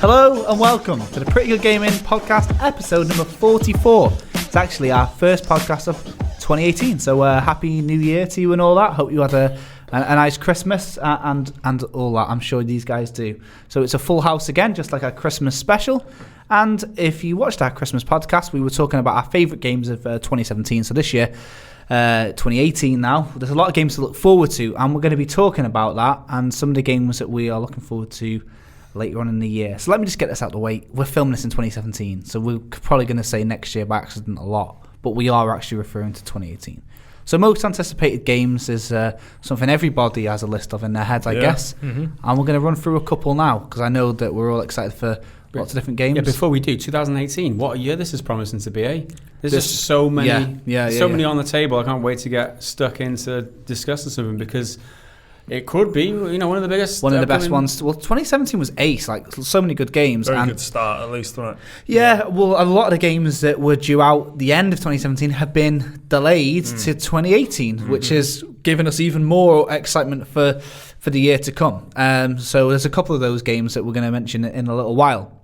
Hello and welcome to the Pretty Good Gaming Podcast, episode number 44. It's actually our first podcast of 2018, so happy New Year to you and all that. Hope you had a nice Christmas and all that. I'm sure these guys do. So it's a full house again, just like our Christmas special. And if you watched our Christmas podcast, we were talking about our favourite games of 2017. So this year, 2018 now, there's a lot of games to look forward to, and we're going to be talking about that and some of the games that we are looking forward to later on in the year. So let me just get this out of the way. We're filming this in 2017, so we're probably going to say next year by accident a lot, but we are actually referring to 2018. So most anticipated games is something everybody has a list of in their heads, I guess. Mm-hmm. And we're going to run through a couple now, because I know that we're all excited for lots of different games. Yeah, before we do, 2018, what a year this is promising to be, eh? There's just so many many on the table. I can't wait to get stuck into discussing something, because it could be, one of the biggest... One of the best ones. Well, 2017 was ace, like so many good games. Very good start, at least, wasn't it? Yeah, well, a lot of the games that were due out the end of 2017 have been delayed to 2018, which is giving us even more excitement for the year to come. So there's a couple of those games that we're going to mention in a little while.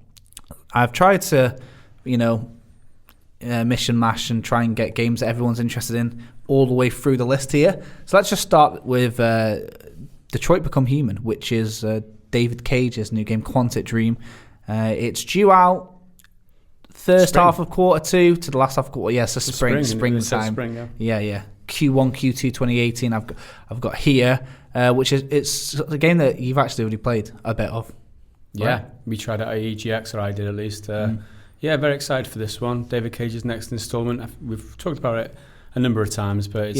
I've tried to, mission mash and try and get games that everyone's interested in all the way through the list here. So let's just start with Detroit Become Human, which is David Cage's new game, Quantic Dream. It's due out half of quarter 2 to the last half of quarter. Yes, springtime. Spring, yeah. Q1, Q2 2018. I've got here, which is it's a game that you've actually already played a bit of. Yeah, right? We tried it at EGX, or I did at least. Yeah, very excited for this one. David Cage's next installment. We've talked about it a number of times, but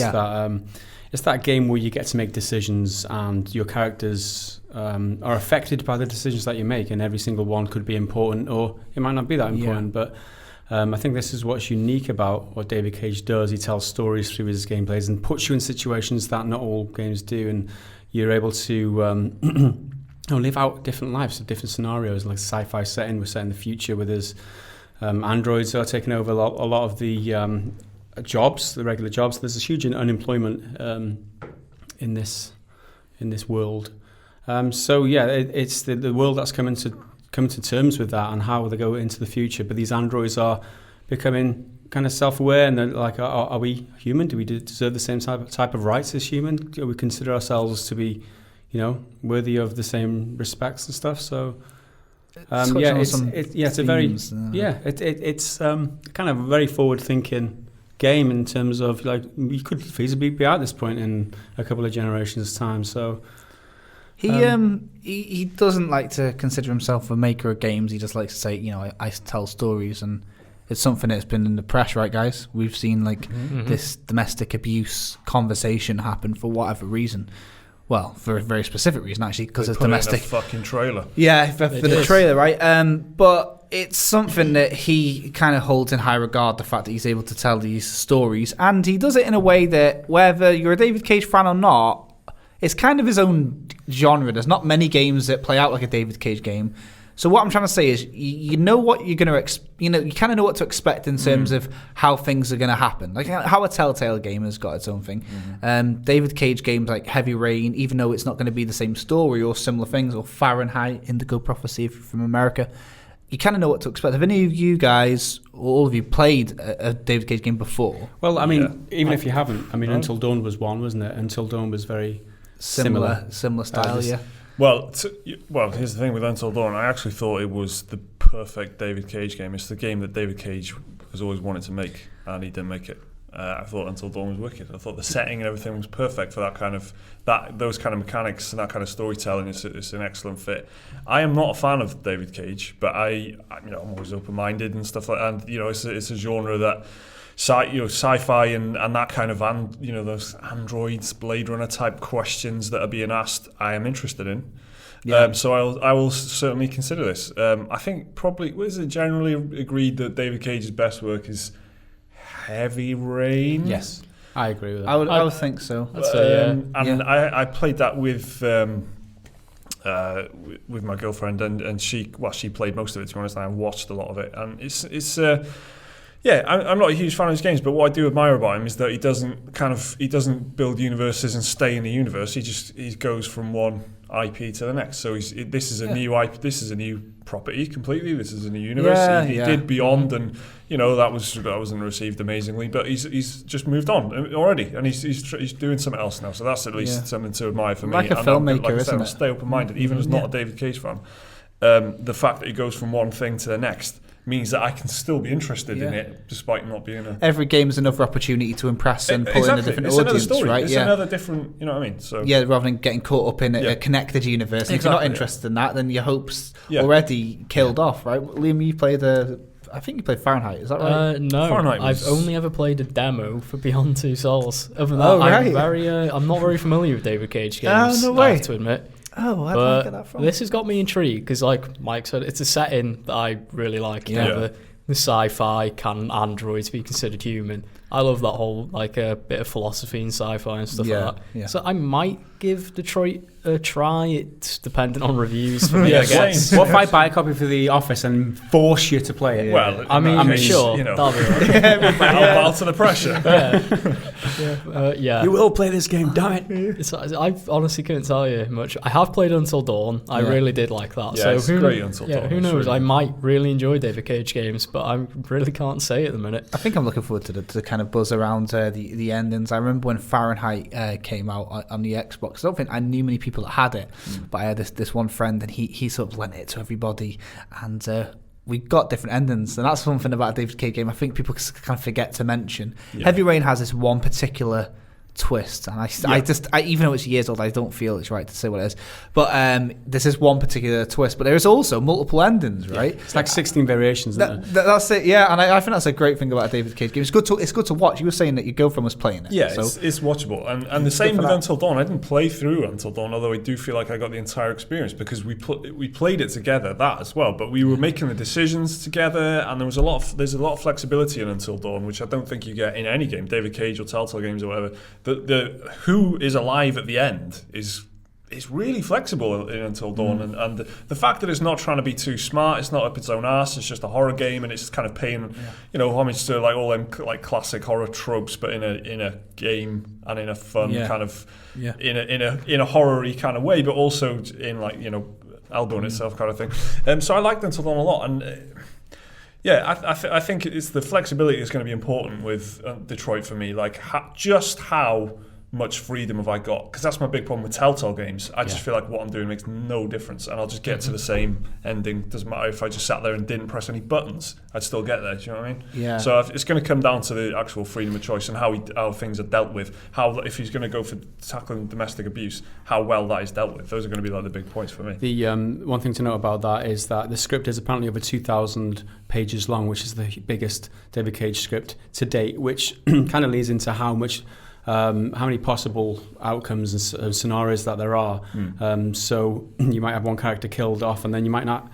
it's that game where you get to make decisions, and your characters are affected by the decisions that you make, and every single one could be important, or it might not be that important. But I think this is what's unique about what David Cage does. He tells stories through his gameplays and puts you in situations that not all games do, and you're able to live out different lives, different scenarios, like a sci-fi setting. We're set in the future with his androids are taking over a lot of the jobs, the regular jobs. There's a huge unemployment in this world. It's the world that's coming to terms with that and how they go into the future. But these androids are becoming kind of self-aware, and they're like, are we human? Do we deserve the same type of rights as human? Do we consider ourselves to be, worthy of the same respects and stuff? So. It's a very it's kind of a very forward-thinking game in terms of, like, we could feasibly be at this point in a couple of generations' time. So he doesn't like to consider himself a maker of games. He just likes to say, I tell stories, and it's something that's been in the press, right, guys? We've seen this domestic abuse conversation happen for whatever reason. Well, for a very specific reason, actually, because it's domestic. It in a fucking trailer. Yeah, for the trailer, right? But it's something that he kind of holds in high regard, the fact that he's able to tell these stories. And he does it in a way that, whether you're a David Cage fan or not, it's kind of his own genre. There's not many games that play out like a David Cage game. So what I'm trying to say is, you know what you're going to, you kind of know what to expect in terms of how things are going to happen. Like how a Telltale game has got its own thing. David Cage games like Heavy Rain, even though it's not going to be the same story or similar things, or Fahrenheit, Indigo Prophecy if you're from America, you kind of know what to expect. Have any of you guys, or all of you, played a David Cage game before? Well, I mean, even if you haven't, Until Dawn was one, wasn't it? Until Dawn was very similar style, yeah. Well, here's the thing with Until Dawn. I actually thought it was the perfect David Cage game. It's the game that David Cage has always wanted to make, and he didn't make it. I thought Until Dawn was wicked. I thought the setting and everything was perfect for those kind of mechanics and that kind of storytelling. It's an excellent fit. I am not a fan of David Cage, but I'm always open-minded and stuff like that. And it's a genre that sci-fi and that kind of those androids, Blade Runner type questions that are being asked, I am interested in. Yeah. So I will certainly consider this. I think probably is it generally agreed that David Cage's best work is Heavy Rain? Yes, I agree with that. I would think so. I played that with my girlfriend, and she played most of it, to be honest, and I watched a lot of it, and Yeah, I'm not a huge fan of his games, but what I do admire about him is that he doesn't build universes and stay in the universe. He goes from one IP to the next. So this is a new IP. This is a new property completely. This is a new universe. He did Beyond, and that wasn't received amazingly, but he's just moved on already, and he's doing something else now. So that's at least something to admire for me. Like a filmmaker, like I said, isn't I'll it? stay open-minded, even as not a David Cage fan. The fact that he goes from one thing to the next means that I can still be interested in it, despite not being a... Every game is another opportunity to impress and pull in a different audience, story. right? It's another different, you know what I mean? So rather than getting caught up in a connected universe. And if you're not interested in that, then your hopes already killed off, right? Liam, you played I think you played Fahrenheit, is that right? No, Fahrenheit I've only ever played a demo for Beyond Two Souls. Other than that, I'm not very familiar with David Cage games, no way. I have to admit. Oh, where did I get that from? This has got me intrigued because, like Mike said, it's a setting that I really like. You know, the sci-fi, can androids be considered human? I love that whole a bit of philosophy and sci-fi and stuff like that. Yeah. So I might give Detroit a try. It's dependent on reviews for me, I guess. What if I buy a copy for the office and force you to play it? Well, I mean sure, that'll be right. I'll bow to the pressure. You will play this game, damn it. I honestly couldn't tell you much. I have played Until Dawn. I really did like that. Yeah, so it's great Until Dawn. Who knows? Really I might really enjoy David Cage games, but I really can't say at the minute. I think I'm looking forward to the kind of buzz around the endings. I remember when Fahrenheit came out on the Xbox. I don't think I knew many people that had it, but I had this one friend, and he sort of lent it to everybody, and we got different endings, and that's something about a David Cage game I think people kind of forget to mention. Heavy Rain has this one particular twist, and I even though it's years old, I don't feel it's right to say what it is, but this is one particular twist, but there is also multiple endings, right? It's like 16 variations, isn't it? That's it, and I think that's a great thing about a David Cage game. It's good to watch. You were saying that your girlfriend was playing it. Yeah, so it's watchable, and the same with Until Dawn. I didn't play through Until Dawn, although I do feel like I got the entire experience because we played it together, that as well, but we were making the decisions together, and there's a lot of flexibility in Until Dawn, which I don't think you get in any game, David Cage or Telltale games or whatever. The who is alive at the end is really flexible in Until Dawn, and the fact that it's not trying to be too smart, it's not up its own arse, it's just a horror game, and it's kind of paying homage to like all them like classic horror tropes, but in a game and in a fun kind of in a horror-y kind of way, but also in elbowing itself kind of thing. So I liked Until Dawn a lot, and I think it's the flexibility that's going to be important with Detroit for me. Like just how much freedom have I got? Because that's my big problem with Telltale games. I just feel like what I'm doing makes no difference, and I'll just get to the same ending. Doesn't matter if I just sat there and didn't press any buttons. I'd still get there. Do you know what I mean? Yeah. So it's going to come down to the actual freedom of choice and how things are dealt with. How if he's going to go for tackling domestic abuse, how well that is dealt with. Those are going to be like the big points for me. The one thing to note about that is that the script is apparently over 2,000 pages long, which is the biggest David Cage script to date, which kind of leads into how many possible outcomes and scenarios that there are. So you might have one character killed off, and then you might not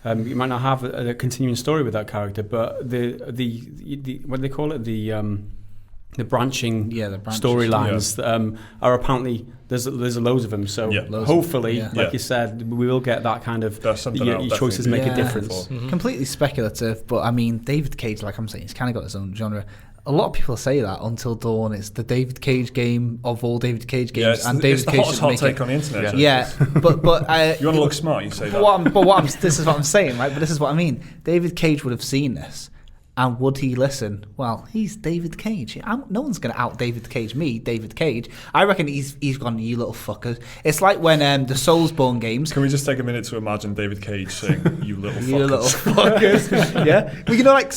have a continuing story with that character. But the what do they call it, the branching storylines are apparently there's loads of them. So hopefully, like you said, we will get that kind of your choices make a difference. Completely speculative, but I mean David Cage, like I'm saying, he's kind of got his own genre. A lot of people say that Until Dawn is the David Cage game of all David Cage games, and David Cage is hot take on the internet. But you want to look smart, you say that. This is what I'm saying, right? But this is what I mean. David Cage would have seen this, and would he listen? Well, he's David Cage. No one's going to out David Cage me, David Cage. I reckon he's gone, you little fuckers. It's like when the Soulsborne games. Can we just take a minute to imagine David Cage saying, "You little fuckers"? You little fuckers. Yeah. Well, you know, like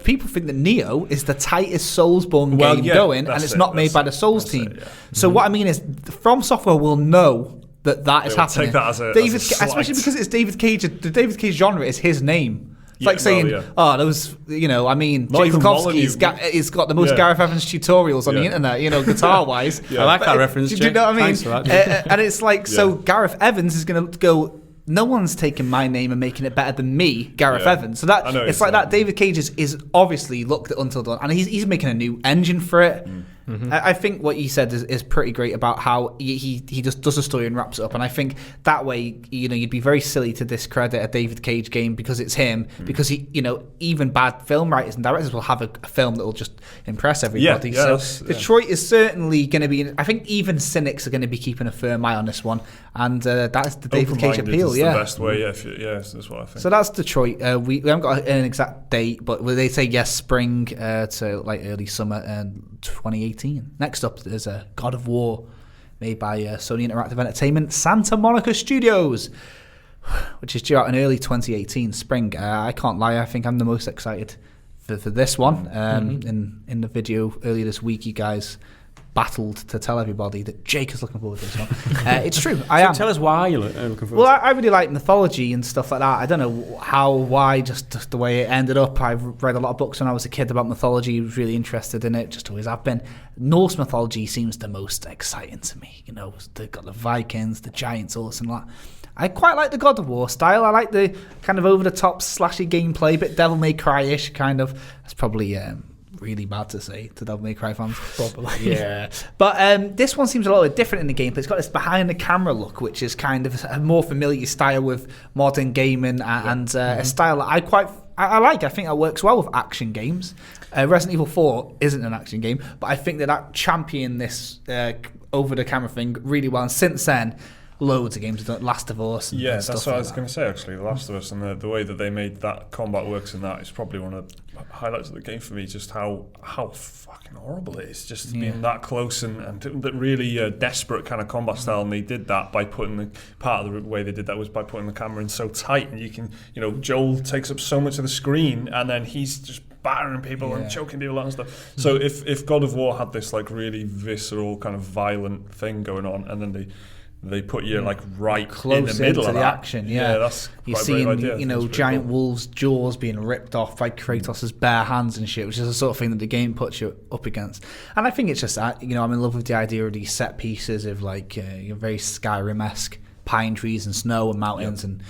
people think that Neo is the tightest Soulsborne game going, and it's not made by the Souls team. Yeah. So what I mean is, From Software will know that is happening. Take that as a especially because it's David Cage. The David Cage genre is his name. It's like saying, those, Kulkowski's he's got the most Gareth Evans tutorials on the internet, guitar-wise. I like that reference, Do you know what I mean? Thanks for that. And it's like, so Gareth Evans is going to go, no one's taking my name and making it better than me, Gareth Evans. So that it's like that. David Cage is obviously looked at Until Dawn, and he's making a new engine for it. I think what you said is pretty great about how he just does a story and wraps it up. And I think that way, you'd be very silly to discredit a David Cage game because it's him, because he, even bad film writers and directors will have a film that will just impress everybody. So Detroit is certainly going to be, I think even cynics are going to be keeping a firm eye on this one. And that's the David Cage appeal. The best way, that's what I think. So that's Detroit. We haven't got an exact date, but they say yes, spring to like early summer 2018. Next up is God of War, made by Sony Interactive Entertainment, Santa Monica Studios, which is due out in early 2018, spring. I can't lie, I think I'm the most excited for this one. In the video earlier this week, you guys battled to tell everybody that Jake is looking forward to this one. It's true, I am. Tell us why you're looking forward to it. Well, I really like mythology and stuff like that. I don't know why, just the way it ended up. I've read a lot of books when I was a kid about mythology, was really interested in it, just always have been. Norse mythology seems the most exciting to me. They've got the Vikings, the giants, all this and that. I quite like the God of War style. I like the kind of over-the-top slashy gameplay, a bit Devil May Cry-ish kind of. That's probably really bad to say to Devil May Cry fans. Probably. Yeah. But this one seems a little bit different in the gameplay. It's got this behind-the-camera look, which is kind of a more familiar style with modern gaming and a style that I like. I think that works well with action games. Resident Evil 4 isn't an action game, but I think that championed this over-the-camera thing really well. And since then, loads of games have done Last of Us. Yeah, that's what I was going to say, actually. The Last of Us and the way that they made that combat works in that is probably one of the highlights of the game for me, just how fucking horrible it is, just being that close and that really desperate kind of combat style. And they did that by putting part of the way they did that was by putting the camera in so tight, and you can, Joel takes up so much of the screen, and then he's just battering people and choking people out and stuff. So if God of War had this like really visceral kind of violent thing going on, and then they put you like right close in the middle of the that action. That's you're quite seeing a brave idea. giant cool. wolves' jaws being ripped off by Kratos' bare hands and shit, which is the sort of thing that the game puts you up against. And I think it's just that I'm in love with the idea of these set pieces of like very Skyrim-esque pine trees and snow and mountains and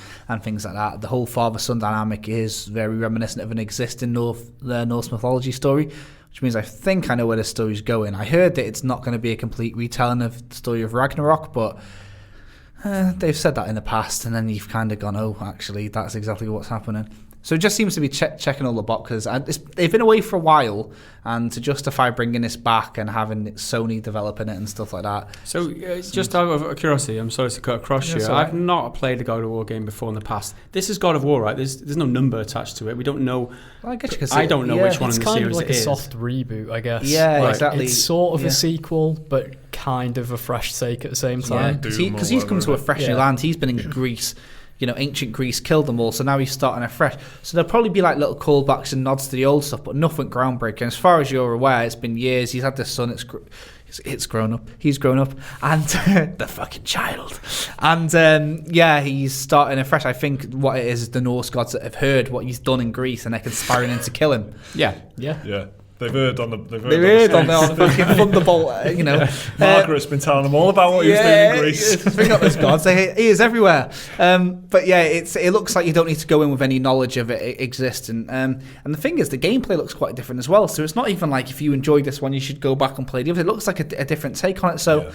things like that. The whole father-son dynamic is very reminiscent of an existing Norse mythology story, which means I think I know where the story's going. I heard that it's not going to be a complete retelling of the story of Ragnarok, but they've said that in the past, and then you've kind of gone, oh, actually, that's exactly what's happening. So it just seems to be checking all the boxes. They've been away for a while, and to justify bringing this back and having Sony developing it and stuff like that. So just out of curiosity, I'm sorry to cut across you. I've not played a God of War game before in the past. This is God of War, right? There's no number attached to it. We don't know. Well, I guess you could say I don't know which one in the series it is. It's kind of like a soft reboot, I guess. Yeah, exactly. It's sort of a sequel, but kind of a fresh take at the same time. Because he's come to a fresh new land. He's been in Greece. Ancient Greece killed them all, so now he's starting afresh. So there'll probably be like little callbacks and nods to the old stuff, but nothing groundbreaking. As far as you're aware, it's been years. He's had this son. It's grown up. He's grown up, and the fucking child. And he's starting afresh. I think what it is the Norse gods that have heard what he's done in Greece, and they're conspiring in to kill him. Yeah. They've heard on the fucking Thunderbolt. Margaret's been telling them all about what he was doing in Greece. Bring up those gods. He is everywhere. But it looks like you don't need to go in with any knowledge of it existing. And the thing is, the gameplay looks quite different as well. So it's not even like if you enjoyed this one, you should go back and play the other. It looks like a different take on it. So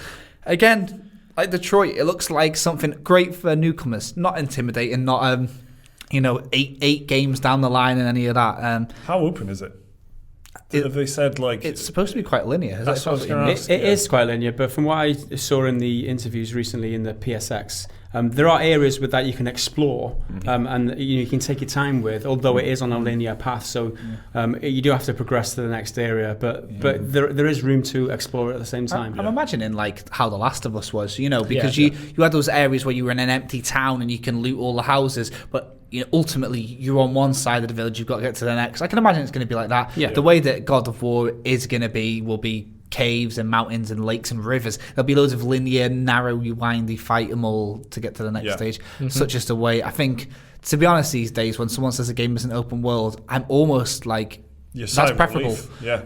again, like Detroit, it looks like something great for newcomers, not intimidating, not 8 games down the line and any of that. How open is it? Have they said like it's supposed to be quite linear? That's what I was going to ask. It is quite linear, but from what I saw in the interviews recently in the PSX, there are areas with that you can explore, and you can take your time with. Although it is on a linear path, so you do have to progress to the next area. But there is room to explore at the same time. I'm imagining like how The Last of Us was, because you had those areas where you were in an empty town and you can loot all the houses, but ultimately you're on one side of the village, you've got to get to the next. I can imagine it's going to be like that. The way that God of War is going to be will be caves and mountains and lakes and rivers. There'll be loads of linear, narrow, windy, fight them all to get to the next stage. Such is the way. I think, to be honest, these days when someone says a game is an open world, I'm almost like that's preferable.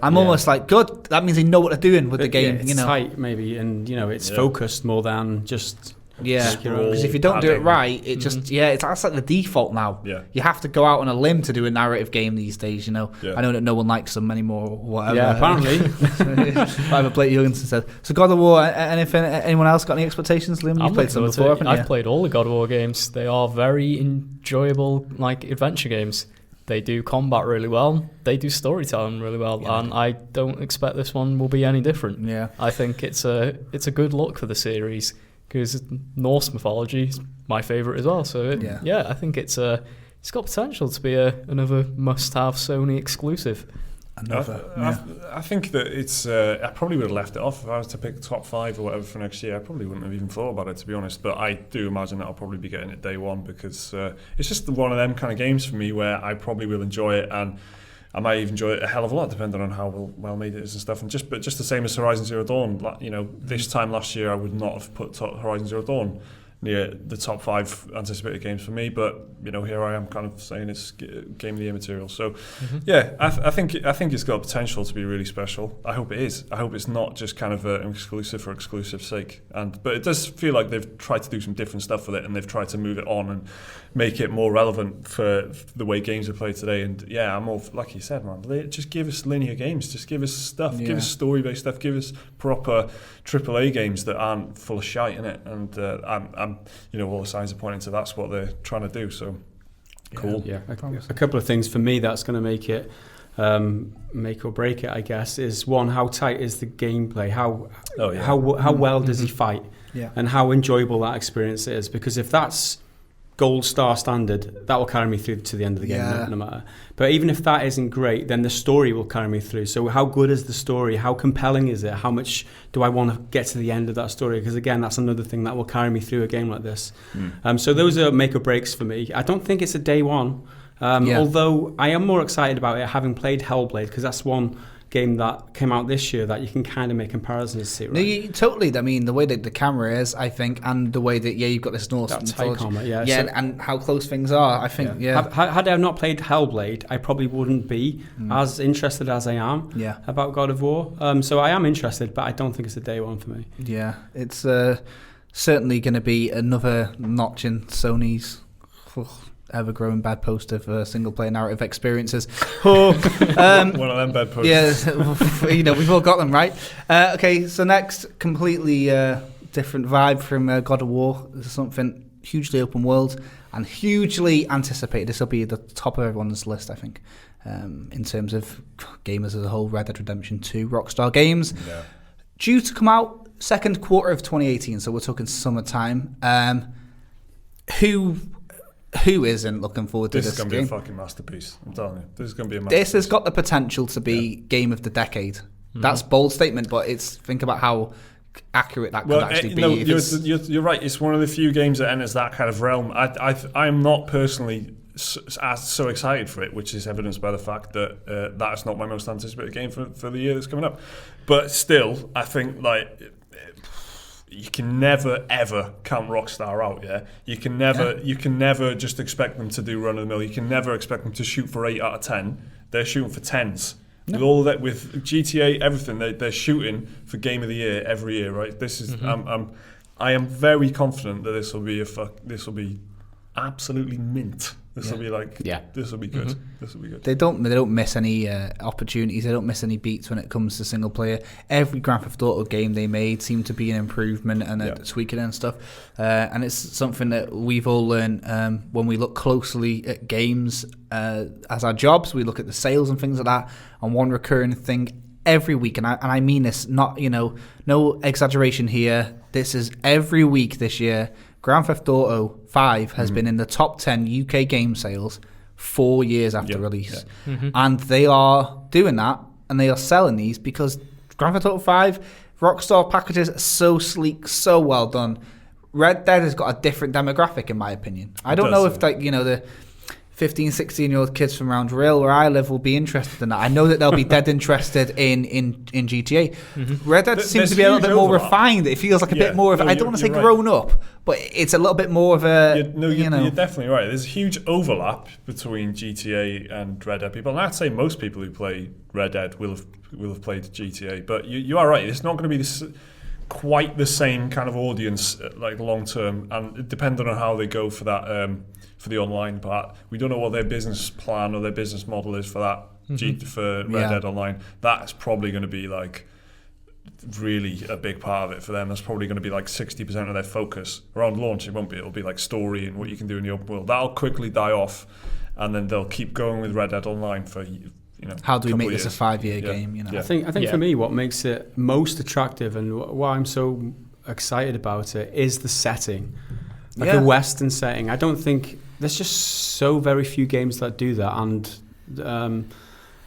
I'm almost like, good, that means they know what they're doing with the game. It's tight maybe, and it's focused more than just Yeah, scroll because if you don't do it padding. right, it just that's like the default now. Yeah. You have to go out on a limb to do a narrative game these days. You know, Yeah. I know that no one likes them anymore. Or whatever. Yeah, apparently. Whatever Blake Jorgensen said. So God of War. Anything? Anyone else got any expectations? Liam, you played some before, haven't you? I've played all the God of War games. They are very enjoyable, like adventure games. They do combat really well. They do storytelling really well, and I don't expect this one will be any different. Yeah, I think it's a good look for the series because Norse mythology is my favourite as well. So I think it's got potential to be another must-have Sony exclusive. I think that it's. I probably would have left it off if I was to pick top 5 or whatever for next year. I probably wouldn't have even thought about it, to be honest. But I do imagine that I'll probably be getting it day one because it's just one of them kind of games for me where I probably will enjoy it, and I might even enjoy it a hell of a lot depending on how well made it is and stuff. And just the same as Horizon Zero Dawn. You know, this time last year I would not have put Horizon Zero Dawn near the top 5 anticipated games for me, but you know, here I am kind of saying it's Game of the Year material. So I think it's got potential to be really special. I hope it is. I hope it's not just kind of an exclusive for exclusive sake. But it does feel like they've tried to do some different stuff with it, and they've tried to move it on and make it more relevant for the way games are played today. And yeah, I'm all like you said, man. Just give us linear games. Just give us stuff. Give us story-based stuff. Give us proper AAA games that aren't full of shite in it. And I'm all the signs are pointing to that's what they're trying to do. So cool. Yeah, a couple of things for me that's going to make it make or break it, I guess, is one, how tight is the gameplay? How well does he fight? Yeah. And how enjoyable that experience is. Because if that's gold star standard, that will carry me through to the end of the game, no matter. But even if that isn't great, then the story will carry me through. So how good is the story? How compelling is it? How much do I want to get to the end of that story? Because again, that's another thing that will carry me through a game like this. So those are make or breaks for me. I don't think it's a day one, although I am more excited about it having played Hellblade, because that's one game that came out this year that you can kind of make comparisons to, right? No, totally. I mean, the way that the camera is, I think, and the way that you've got this Norse mythology, and how close things are, I think. Had I not played Hellblade, I probably wouldn't be as interested as I am about God of War. So I am interested, but I don't think it's a day one for me. Yeah, it's certainly going to be another notch in Sony's ever-growing bad poster for single-player narrative experiences. One of them bad posters. Yeah, we've all got them, right? Okay, so next, completely different vibe from God of War. This is something hugely open world and hugely anticipated. This will be at the top of everyone's list, I think, in terms of gamers as a whole. Red Dead Redemption 2, Rockstar Games. Yeah. Due to come out second quarter of 2018, so we're talking summertime. Who isn't looking forward to this game? This is going to be a fucking masterpiece. I'm telling you. This is going to be a masterpiece. This has got the potential to be game of the decade. That's a bold statement, but think about how accurate that could actually be. No, you're right. It's one of the few games that enters that kind of realm. I'm not personally so excited for it, which is evidenced by the fact that that is not my most anticipated game for the year that's coming up. But still, I think you can never ever count Rockstar out. Yeah, you can never just expect them to do run of the mill. You can never expect them to shoot for 8 out of 10. They're shooting for 10s. No. With all that, with GTA, everything, they're shooting for Game of the Year every year. Right? This is I am very confident that this will be absolutely mint. This will be this will be good. This will be good. They don't miss any opportunities. They don't miss any beats when it comes to single player. Every Grand Theft Auto game they made seemed to be an improvement and a tweaking and stuff. And it's something that we've all learned when we look closely at games as our jobs. We look at the sales and things like that. And one recurring thing every week, and I mean this, not no exaggeration here. This is every week this year. Grand Theft Auto 5 has been in the top 10 UK game sales 4 years after release. Yeah. And they are doing that, and they are selling these because Grand Theft Auto 5, Rockstar packages are so sleek, so well done. Red Dead has got a different demographic, in my opinion. I don't know if the 15, 16-year-old kids from around Rail, where I live, will be interested in that. I know that they'll be dead interested in GTA. Red Dead seems to be a little bit more refined. It feels like a bit more of, I don't want to say grown up, but it's a little bit more of a, You're definitely right. There's a huge overlap between GTA and Red Dead people. And I'd say most people who play Red Dead will have played GTA. But you are right. It's not going to be this quite the same kind of audience, like long term, and depending on how they go for that for the online part, we don't know what their business plan or their business model is for that. For Red Dead Online, that's probably going to be like really a big part of it for them. That's probably going to be like 60% of their focus around launch. It won't be. It'll be like story and what you can do in the open world. That'll quickly die off, and then they'll keep going with Red Dead Online for how do we make this a 5-year game? I think for me, what makes it most attractive and why I'm so excited about it is the setting, like the Western setting. I don't think there's just so very few games that do that, and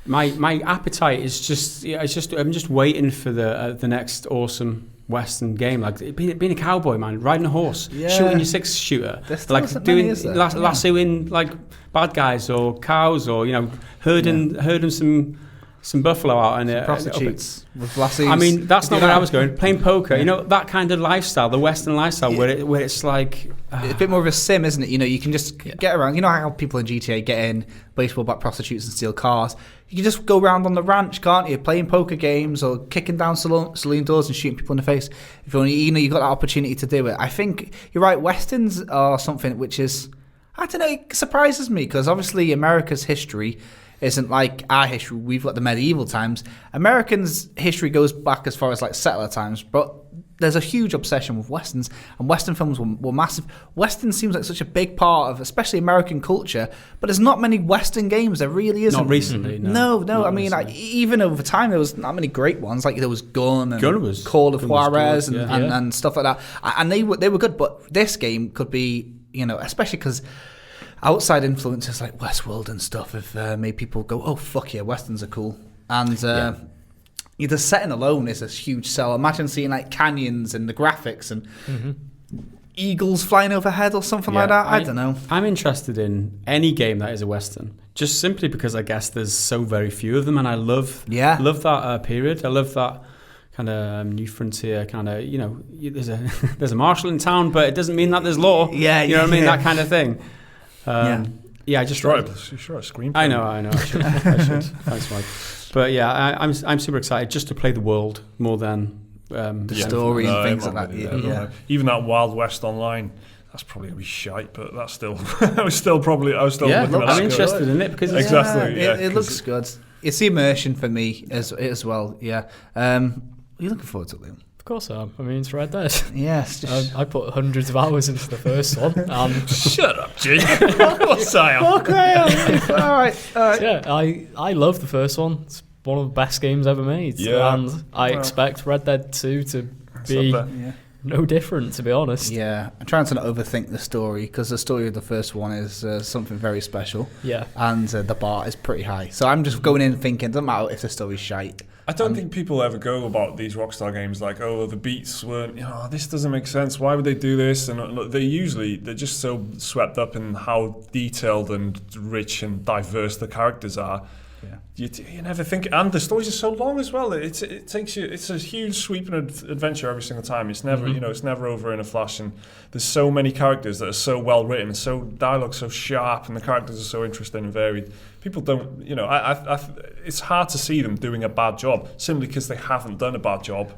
my appetite is just I'm just waiting for the next awesome Western game, like being a cowboy, man, riding a horse, shooting your 6-shooter, like doing lassoing like bad guys or cows, or herding some buffalo out and prostitutes with lassos. I mean, that's not where I was going. Playing poker, that kind of lifestyle, the Western lifestyle, where it's like it's a bit more of a sim, isn't it? You can just get around. You know how people in GTA get in, baseball bat prostitutes and steal cars. You can just go around on the ranch, can't you? Playing poker games or kicking down saloon doors and shooting people in the face. If you got that opportunity to do it. I think you're right. Westerns are something which is, I don't know, it surprises me because obviously America's history isn't like our history. We've got the medieval times. Americans' history goes back as far as like settler times, but there's a huge obsession with Westerns, and Western films were massive. Western seems like such a big part of especially American culture, but there's not many Western games. There really isn't. Not recently, no. I mean, even over time, there was not many great ones. Like there was Gun and Call of Juarez and stuff like that. And they were good, but this game could be, especially because outside influences like Westworld and stuff have made people go, oh, fuck yeah, Westerns are cool. And the setting alone is a huge sell. Imagine seeing like canyons and the graphics and eagles flying overhead or something like that. I don't know. I'm interested in any game that is a Western, just simply because I guess there's so very few of them, and I love that period. I love that kind of new frontier kind of, there's a marshal in town, but it doesn't mean that there's law. You know what I mean? That kind of thing. I just sure a screenplay. I know. I should. Thanks, Mike. But I'm super excited just to play the world more than the story and things like that. Even that Wild West Online, that's probably gonna be shite, but that's still. I was still looking at that. I'm interested in it because it looks good. It's the immersion for me as well. Yeah. Are you looking forward to it, Liam? Of course I am. I mean, it's Red Dead. Yes. I put hundreds of hours into the first one. Shut up, Jake. Of course I am. Okay. All right. Yeah, I love the first one. It's one of the best games ever made. Yeah. And I expect Red Dead 2 to be no different, to be honest. Yeah. I'm trying to not overthink the story, because the story of the first one is something very special. Yeah. And the bar is pretty high. So I'm just going in thinking, doesn't matter if the story's shite. I don't think people ever go about these Rockstar games like, oh, the beats weren't, this doesn't make sense. Why would they do this? And they're just so swept up in how detailed and rich and diverse the characters are. Yeah. You never think, and the stories are so long as well. It takes you. It's a huge sweeping adventure every single time. It's never, it's never over in a flash. And there's so many characters that are so well written, so dialogue so sharp, and the characters are so interesting and varied. People don't, it's hard to see them doing a bad job simply because they haven't done a bad job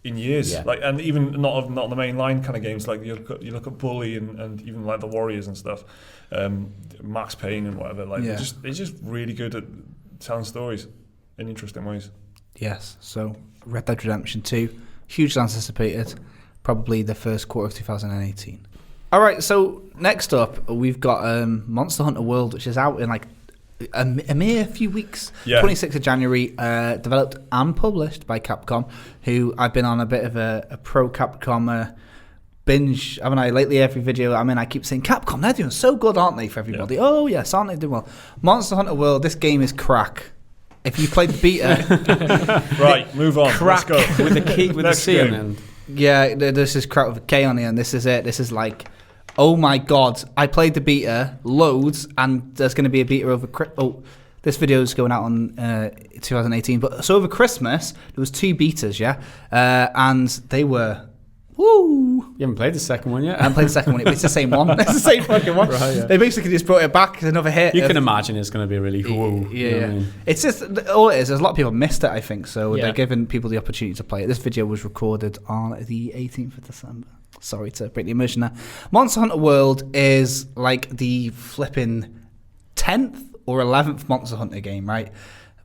in years. Yeah. Like, and even not the main line kind of games. Like you look at Bully and even like the Warriors and stuff, Max Payne and whatever. Like they're just really good at telling stories in interesting ways. Yes. So Red Dead Redemption 2, hugely anticipated, probably the first quarter of 2018. All right. So next up, we've got Monster Hunter World, which is out in like a mere few weeks. 26th of January, developed and published by Capcom, who I've been on a bit of a pro Capcom binge, haven't I? Lately, every video I keep saying, Capcom, they're doing so good, aren't they, for everybody? Oh yes, aren't they doing well? Monster Hunter World, this game is crack. If you played the beta, right, move on. Crack Let's go. with the key with the C on the end. Yeah, this is crack with a K on the end. This is it. This is like, oh my god! I played the beta loads, and there's going to be a beta over. This video is going out on 2018, but so over Christmas there was 2 betas, and they were Woo! You haven't played the second one yet? I haven't played the second one. It's the same one. It's the same fucking one. Right, yeah. They basically just brought it back as another hit. You can imagine it's going to be really whoa. Yeah, you know what I mean? It's just all it is. There's a lot of people missed it, I think. So Yeah. they're giving people the opportunity to play it. This video was recorded on the 18th of December. Sorry to break the immersion there. Monster Hunter World is like the flipping 10th or 11th Monster Hunter game, right?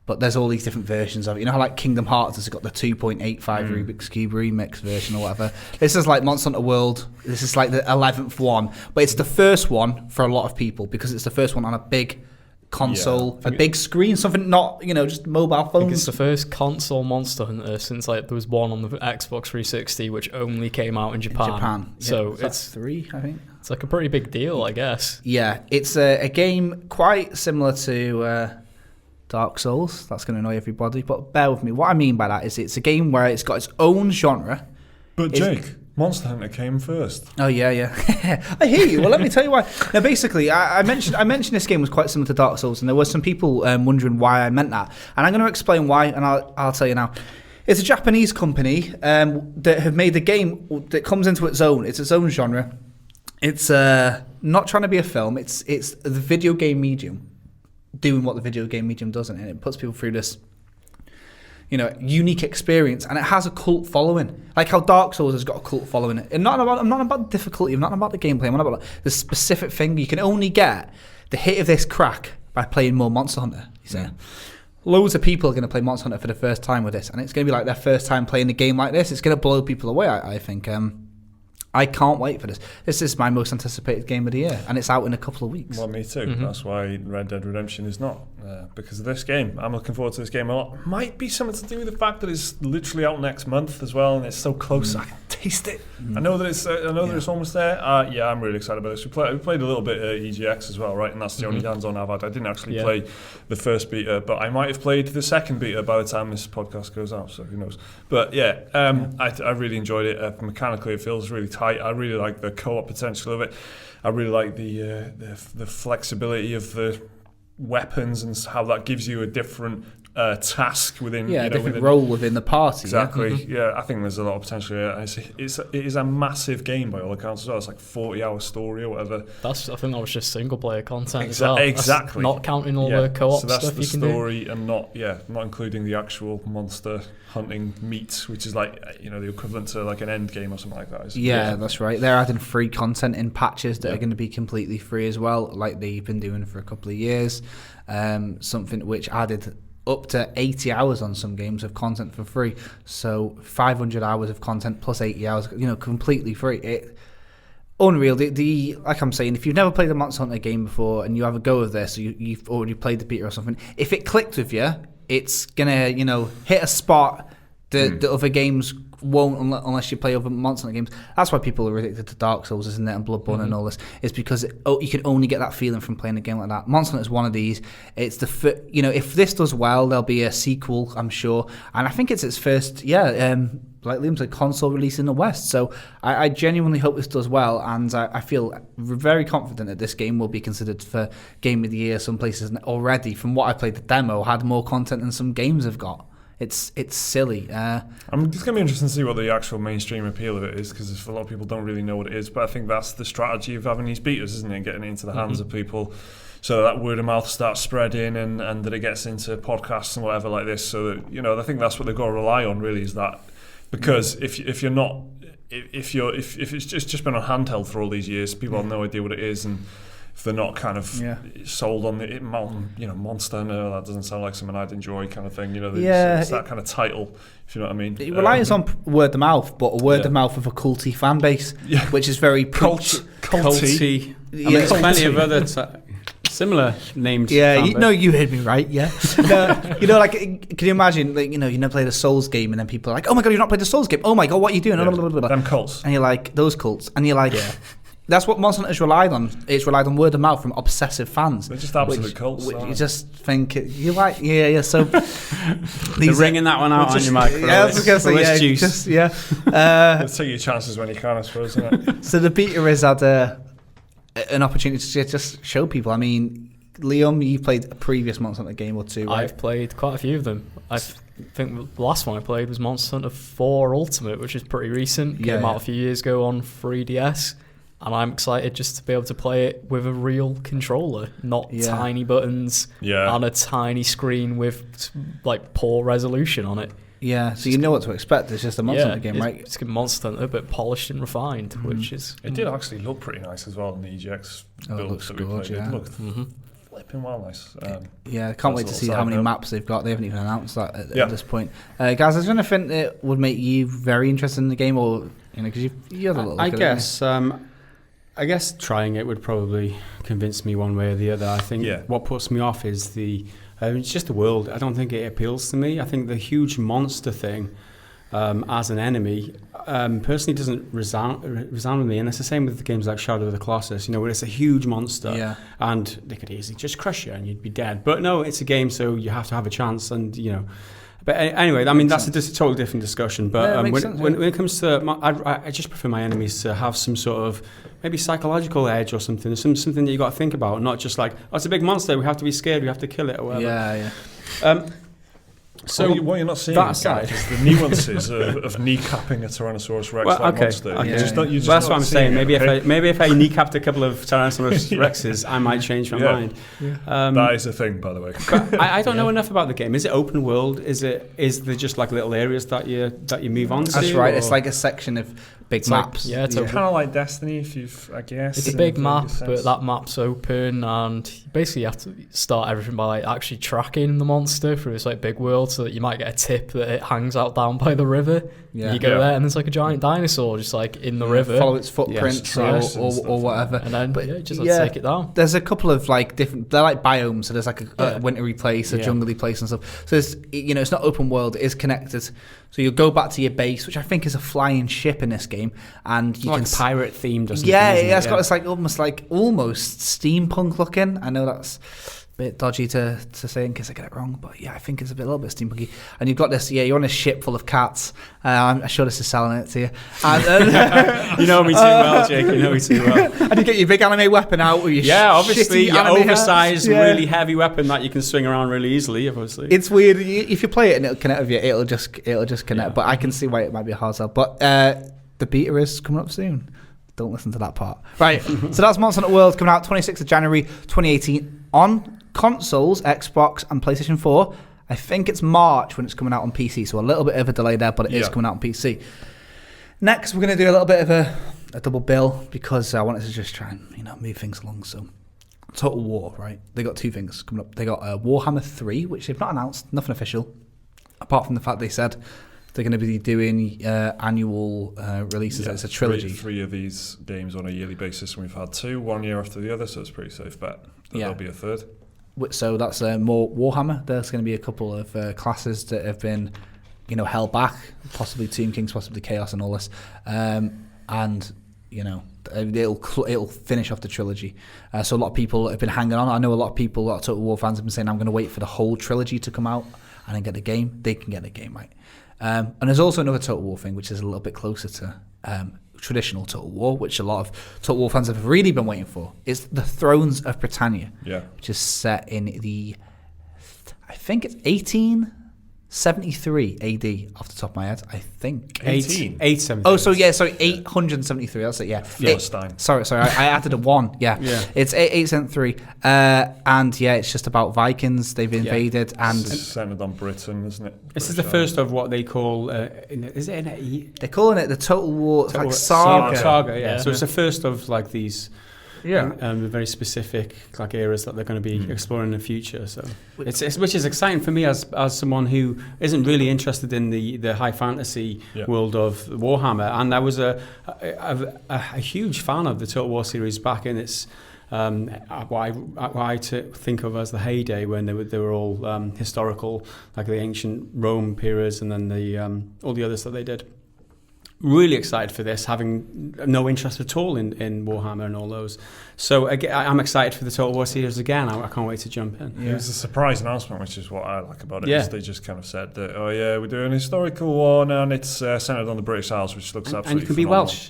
But there's all these different versions of it. You know how like Kingdom Hearts has got the 2.85 Rubik's Cube remix version or whatever? This is like Monster Hunter World. This is like the 11th one. But it's the first one for a lot of people because it's the first one on a big console, a big screen, something not, just mobile phones. I think it's the first console Monster Hunter since there was one on the Xbox 360 which only came out in Japan. So it's 3, I think. It's like a pretty big deal, I guess. Yeah, it's a game quite similar to Dark Souls. That's going to annoy everybody, but bear with me. What I mean by that is it's a game where it's got its own genre. But Jake, Monster Hunter came first. Oh yeah. I hear you. Well, let me tell you why. Now, basically, I mentioned this game was quite similar to Dark Souls, and there were some people wondering why I meant that, and I'm going to explain why, and I'll tell you now. It's a Japanese company that have made a game that comes into its own. It's its own genre. It's not trying to be a film. It's the video game medium doing what the video game medium does, and it puts people through this unique experience, and it has a cult following, like how Dark Souls has got a cult following. And I'm not about the difficulty, I'm not about the gameplay, I'm not about the specific thing. You can only get the hit of this crack by playing more Monster Hunter. You say, loads of people are going to play Monster Hunter for the first time with this, and it's going to be like their first time playing a game like this. It's going to blow people away, I think. I can't wait for this. This is my most anticipated game of the year, and it's out in a couple of weeks. Well, me too. That's why Red Dead Redemption is not, because of this game. I'm looking forward to this game a lot. Might be something to do with the fact that it's literally out next month as well, and it's so close. I can taste it. I know that it's. That it's almost there. Yeah, I'm really excited about this. We played a little bit at EGX as well, right? And that's the only hands-on I've had. I didn't actually play the first beta, but I might have played the second beta by the time this podcast goes out. So who knows? But yeah, I really enjoyed it. Mechanically, it feels really tight. I really like the co-op potential of it. I really like the flexibility of the weapons and how that gives you a different task within a different role within the party. Exactly. Yeah, I think there's a lot of potential here. It is a massive game by all accounts as well. It's like 40-hour story or whatever. I think that was just single player content as well. Exactly. That's not counting all the co-op so that's stuff the you can do. story and not including the actual monster hunting meat, which is like the equivalent to like an end game or something like that. Yeah, that's right. They're adding free content in patches that are going to be completely free as well, like they've been doing for a couple of years. Something which added up to 80 hours on some games of content for free. So 500 hours of content plus 80 hours, completely free. Unreal. Like I'm saying, if you've never played a Monster Hunter game before and you have a go of this, you've already played the beta or something, if it clicked with you, it's gonna hit a spot that the other games won't unless you play other Monster Hunter games. That's why people are addicted to Dark Souls, isn't it, and Bloodborne and all this. It's because you can only get that feeling from playing a game like that. Monster Hunter is one of these. It's if this does well, there'll be a sequel, I'm sure, and I think it's its first like Liam said, console release in the West. So I genuinely hope this does well, and I feel very confident that this game will be considered for Game of the Year. Some places already, from what I played, the demo had more content than some games have got. It's silly. It's going to be interesting to see what the actual mainstream appeal of it is, because a lot of people don't really know what it is. But I think that's the strategy of having these betas, isn't it? Getting it into the hands of people, so that word of mouth starts spreading, and that it gets into podcasts and whatever like this. So that I think that's what they've got to rely on, really, is that, because if it's just been on handheld for all these years, people have no idea what it is, and if they're not kind of sold on the Monster, no, that doesn't sound like something I'd enjoy, kind of thing. It's that kind of title, if you know what I mean. It relies on word of mouth, but a word of mouth with a culty fan base, which is very culty. I mean, there's plenty of other similar named. Yeah, you heard me right. Yeah, like, can you imagine? Like, you never played a Souls game, and then people are like, "Oh my god, you've not played a Souls game? Oh my god, what are you doing?" Yeah. Them cults, and you're like, those cults, and you're like, that's what Monster Hunter's relied on. It's relied on word of mouth from obsessive fans. They're just absolute cults. You just think you're like, So they're ringing that one out on your microphone. Yeah, I was going to say, Let's take your chances when you can, I suppose. Isn't it? So the beta has had an opportunity to just show people. I mean, Liam, you played a previous Monster Hunter game or two, right? I've played quite a few of them. think the last one I played was Monster Hunter 4 Ultimate, which is pretty recent. Came out a few years ago on 3DS. And I'm excited just to be able to play it with a real controller, not tiny buttons on a tiny screen with like poor resolution on it. Yeah, so you know what to expect. It's just a Monster Hunter game, right? It's a Monster Hunter, but polished and refined, which is... It did actually look pretty nice as well in the EGX builds that we played. It looked flipping well nice. I can't wait to see how many maps they've got. They haven't even announced that at this point. Guys, is there anything that would make you very interested in the game, or because you had a little look at it? I guess trying it would probably convince me one way or the other. I think what puts me off is it's just the world. I don't think it appeals to me. I think the huge monster thing as an enemy personally doesn't resound with me. And it's the same with the games like Shadow of the Colossus, where it's a huge monster and they could easily just crush you and you'd be dead. But no, it's a game, so you have to have a chance and, But anyway, I mean, that's a totally different discussion. But when it comes to... I just prefer my enemies to have some sort of maybe psychological edge or something. Something that you got to think about, not just like, oh, it's a big monster, we have to be scared, we have to kill it or whatever. Yeah. So what you're not seeing is the nuances of kneecapping a Tyrannosaurus Rex monster. Okay. That's what I'm saying. Maybe if I kneecapped a couple of Tyrannosaurus Rexes, I might change my mind. Yeah. That is a thing, by the way. But I don't know enough about the game. Is it open world? Is there just like little areas that you move on to? That's right. It's like a section of big maps. It's kind of like Destiny, I guess. It's a big map, but that map's open, and basically you have to start everything by like actually tracking the monster through this like big world, so that you might get a tip that it hangs out down by the river. Yeah. You go there, and there's like a giant dinosaur just like in the river. Follow its footprints or whatever. And then just take it down. There's a couple of like different. They're like biomes. So there's like a wintry place, a jungly place, and stuff. So it's it's not open world. It is connected. So you'll go back to your base, which I think is a flying ship in this game, and you can pirate themed or something. It's got this like almost steampunk looking. I know that's a bit dodgy to say in case I get it wrong, but I think it's a little bit steampunky. And you've got this, you're on a ship full of cats. I'm sure this is selling it to you. And, you know me too well, Jake. You know me too well. And you get your big anime weapon out with your obviously your oversized, hats. really heavy weapon that you can swing around really easily. Obviously, it's weird if you play it and it'll connect with you. It'll just connect. Yeah. But I can see why it might be a hard sell. But the beta is coming up soon. Don't listen to that part. Right. So that's Monster Hunter World coming out 26th of January 2018 on consoles, Xbox and PlayStation 4. I think it's March when it's coming out on PC, so a little bit of a delay there, but it is coming out on PC. Next, we're going to do a little bit of a double bill because I wanted to just try and move things along. So, Total War, right? They got two things coming up. They got Warhammer 3, which they've not announced, nothing official, apart from the fact they said they're going to be doing annual releases. It's a trilogy. Three of these games on a yearly basis, and we've had two, one year after the other, so it's a pretty safe bet that there'll be a third. So that's more Warhammer. There's going to be a couple of classes that have been, held back, possibly Tomb Kings, possibly Chaos, and all this, and it'll finish off the trilogy. So a lot of people have been hanging on. I know a lot of people, a lot of Total War fans have been saying, "I'm going to wait for the whole trilogy to come out and then get the game." They can get the game, right? And there's also another Total War thing, which is a little bit closer to traditional Total War, which a lot of Total War fans have really been waiting for. It's the Thrones of Britannia, which is set in I think it's 1873 AD off the top of my head. I think 873. Oh, so 873. That's it. Yeah. Sorry. I added a 1. Yeah. It's 873. And it's just about Vikings. They've invaded and it's centered on Britain, isn't it? This is the first of what they call. They're calling it the Total War saga. Saga. So it's the first of like these. Very specific like areas that they're going to be exploring in the future. So it's which is exciting for me as someone who isn't really interested in the high fantasy world of Warhammer. And I was a huge fan of the Total War series back in its what I think of as the heyday when they were all historical, like the ancient Rome periods, and then all the others that they did. Really excited for this, having no interest at all in Warhammer and all those. So again, I'm excited for the Total War series again. I can't wait to jump in. It was a surprise announcement, which is what I like about it. Is they just kind of said that, we're doing a historical war now, and it's centered on the British Isles, which looks absolutely and you can phenomenal. be Welsh.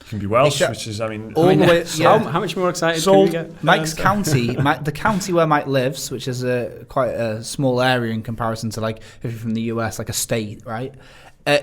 can be Welsh, which is, I mean, all the way. How much more excited can we get? Mike's county, the county where Mike lives, which is quite a small area in comparison to like if you're from the US, like a state, right?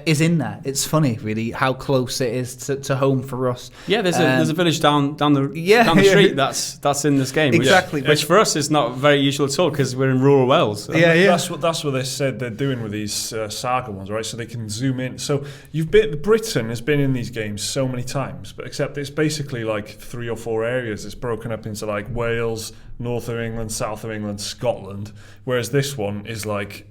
Is in there. It's funny, really, how close it is to home for us. Yeah, there's a village down the street that's in this game. Exactly, which for us is not very usual at all because we're in rural Wales. That's what they said they're doing with these saga ones, right? So they can zoom in. So Britain has been in these games so many times, but except it's basically like 3 or 4 areas. It's broken up into like Wales, north of England, south of England, Scotland. Whereas this one is like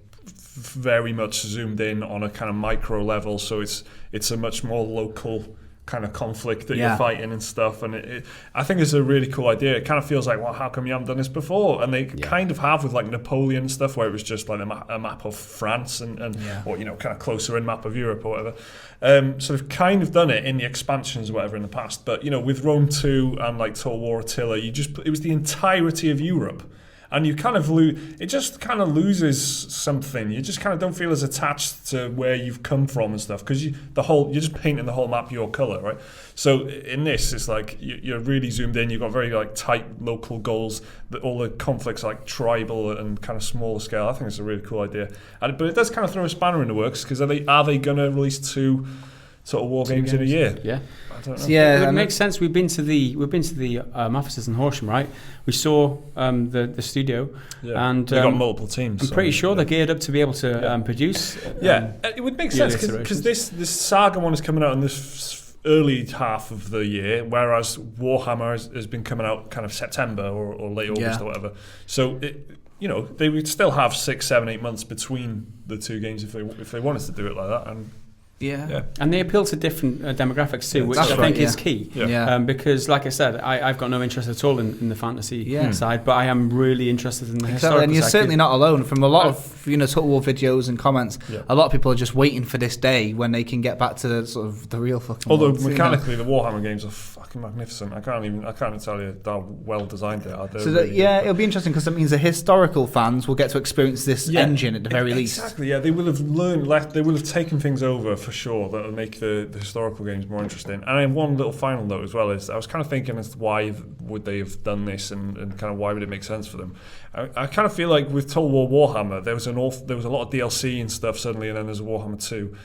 very much zoomed in on a kind of micro level, so it's a much more local kind of conflict that you're fighting and stuff, and I think it's a really cool idea. It kind of feels like, well, how come you haven't done this before? And they kind of have with like Napoleon and stuff, where it was just like a map of France and or kind of closer in map of Europe or whatever. So they've kind of done it in the expansions or whatever in the past, but with Rome 2 and like Total War Attila, it was the entirety of Europe. And you kind of it just kind of loses something. You just kind of don't feel as attached to where you've come from and stuff, because you're just painting the whole map your colour, right? So in this, it's like you're really zoomed in. You've got very like tight local goals. That all the conflicts are like tribal and kind of smaller scale. I think it's a really cool idea. But it does kind of throw a spanner in the works, because are they going to release 2 Total War games in a year? Yeah. I don't know. Yeah, it makes sense. We've been to the offices in Horsham, right? We saw the studio, and they've got multiple teams. I'm pretty sure they're geared up to be able to produce. It would make sense because this Saga one is coming out in this early half of the year, whereas Warhammer has been coming out kind of September or late August or whatever. So they would still have 6, 7, 8 months between the 2 games if they wanted to do it like that. And and they appeal to different demographics too, which I think is key. Because, like I said, I've got no interest at all in the fantasy side, but I am really interested in the historical and you're side. certainly not alone. From a lot of Total War videos and comments, a lot of people are just waiting for this day when they can get back to sort of the real fucking Although world, mechanically, the Warhammer games are fucking magnificent. I can't even tell you how well designed they are. It'll be interesting, because that means the historical fans will get to experience this engine at the very least. Exactly. Yeah, they will have learned. They will have taken things over for sure that will make the historical games more interesting. And then one little final note as well is I was kind of thinking as to why would they have done this and kind of why would it make sense for them. I kind of feel like with Total War Warhammer there was a lot of DLC and stuff suddenly, and then there's a Warhammer 2.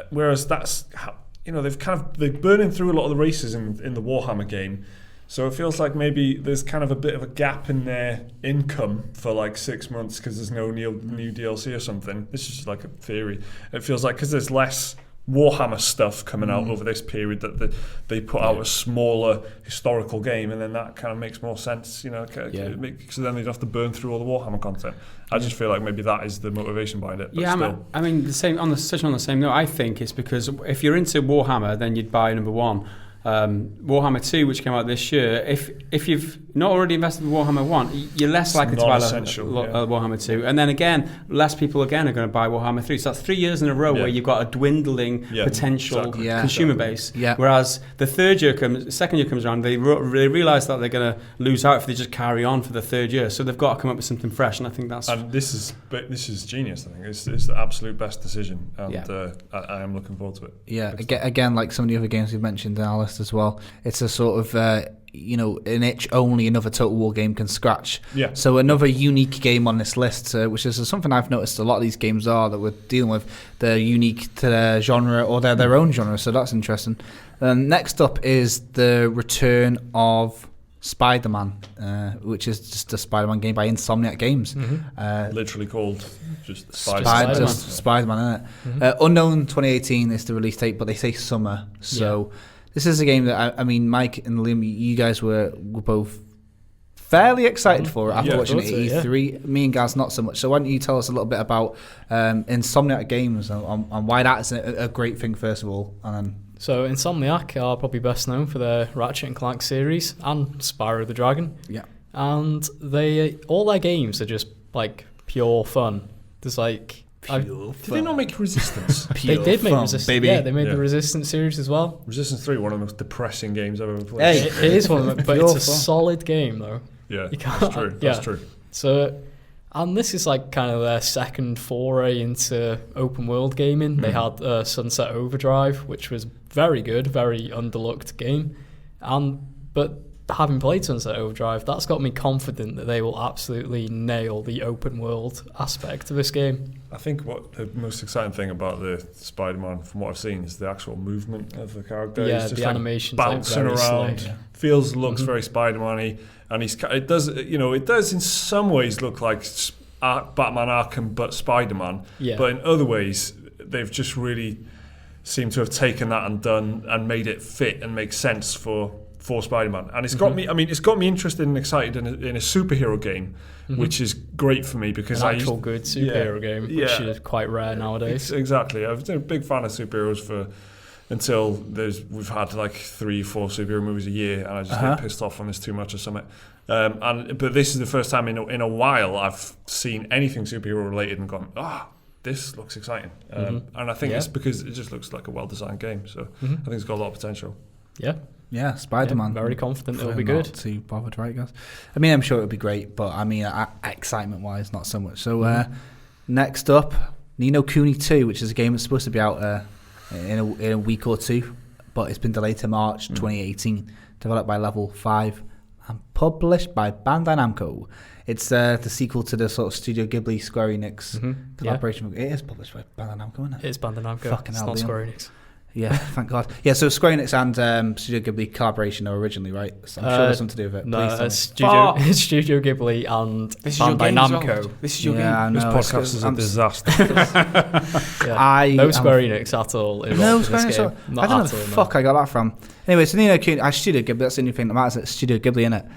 Whereas that's how, they're burning through a lot of the races in the Warhammer game. So it feels like maybe there's kind of a bit of a gap in their income for like 6 months because there's no new DLC or something. This is just like a theory. It feels like because there's less Warhammer stuff coming out over this period that they put out a smaller historical game, and then that kind of makes more sense, so then they'd have to burn through all the Warhammer content. I just feel like maybe that is the motivation behind it. I mean, on the same note, I think it's because if you're into Warhammer, then you'd buy number 1. Warhammer 2, which came out this year, if you've not already invested in Warhammer 1, you're less likely to buy Warhammer 2. And then again, less people again are going to buy Warhammer 3. So that's 3 years in a row where you've got a dwindling potential consumer base. Yeah. Whereas the second year comes around, they realise that they're going to lose out if they just carry on for the 3rd year. So they've got to come up with something fresh, and I think that's... And this is genius, I think. It's the absolute best decision, and I am looking forward to it. Yeah, again, like some of the other games we've mentioned in our list as well, it's a sort of an itch only another Total War game can scratch. So another unique game on this list, which is something I've noticed a lot of these games are that we're dealing with. They're unique to their genre, or they're their own genre, so that's interesting. Next up is the return of SpiderMan, which is just a Spider-Man game by Insomniac Games. Literally called just Spider-Man, isn't it? Unknown 2018 is the release date, but they say summer. So this is a game that, I mean, Mike and Liam, you guys were both fairly excited for it after watching it at E3. Me and Gaz, not so much. So why don't you tell us a little bit about Insomniac Games and why that is a great thing, first of all, and then... So Insomniac are probably best known for their Ratchet & Clank series and Spyro the Dragon. Yeah. And all their games are just like pure fun. There's like... Did they not make Resistance? They did make Resistance. Baby. Yeah, they made the Resistance series as well. Resistance 3, one of the most depressing games I've ever played. It is one of them, but it's a solid game though. Yeah, that's true. That's true. So And this is like kind of their second foray into open world gaming. They had Sunset Overdrive, which was very good, very underlooked game. But having played Sunset Overdrive, that's got me confident that they will absolutely nail the open world aspect of this game. I think what the most exciting thing about the Spider-Man, from what I've seen, is the actual movement of the character. Yeah, he's just the animation's bouncing like around. Slick. Looks very Spider-Man-y, and it does in some ways look like Batman Arkham, but Spider-Man. Yeah. But in other ways, they've just really seemed to have taken that and made it fit and make sense for Spider-Man, and it's got me. I mean, it's got me interested and excited in a superhero game, which is great for me because an actual good superhero game, which is quite rare nowadays. Exactly, I've been a big fan of superheroes until we've had like 3-4 superhero movies a year, and I just get pissed off when there's too much or something. But this is the first time in a while I've seen anything superhero related and gone, this looks exciting, and I think it's because it just looks like a well-designed game. So I think it's got a lot of potential. Yeah, Spider-Man. Yeah, very confident it'll be good. Not too bothered, right, guys? I mean, I'm sure it'll be great, but I mean, excitement-wise, not so much. So next up, Ni no Kuni 2, which is a game that's supposed to be out in a week or two, but it's been delayed to March 2018. Developed by Level 5 and published by Bandai Namco. It's the sequel to the sort of Studio Ghibli Square Enix collaboration. Yeah. It is published by Bandai Namco, isn't it? It is Bandai Namco. Fucking it's hell, not Square Enix. Yeah, thank God. Yeah, so Square Enix and Studio Ghibli collaboration originally, right? So I'm sure there's something to do with it. No, Studio Ghibli and Bandai Namco. This is your game. This podcast is a disaster. No Square Enix at all. No Square Enix. I don't know where the fuck I got that from. Anyway, so Ni no Kuni, Studio Ghibli, that's the only thing that matters. It's Studio Ghibli, innit?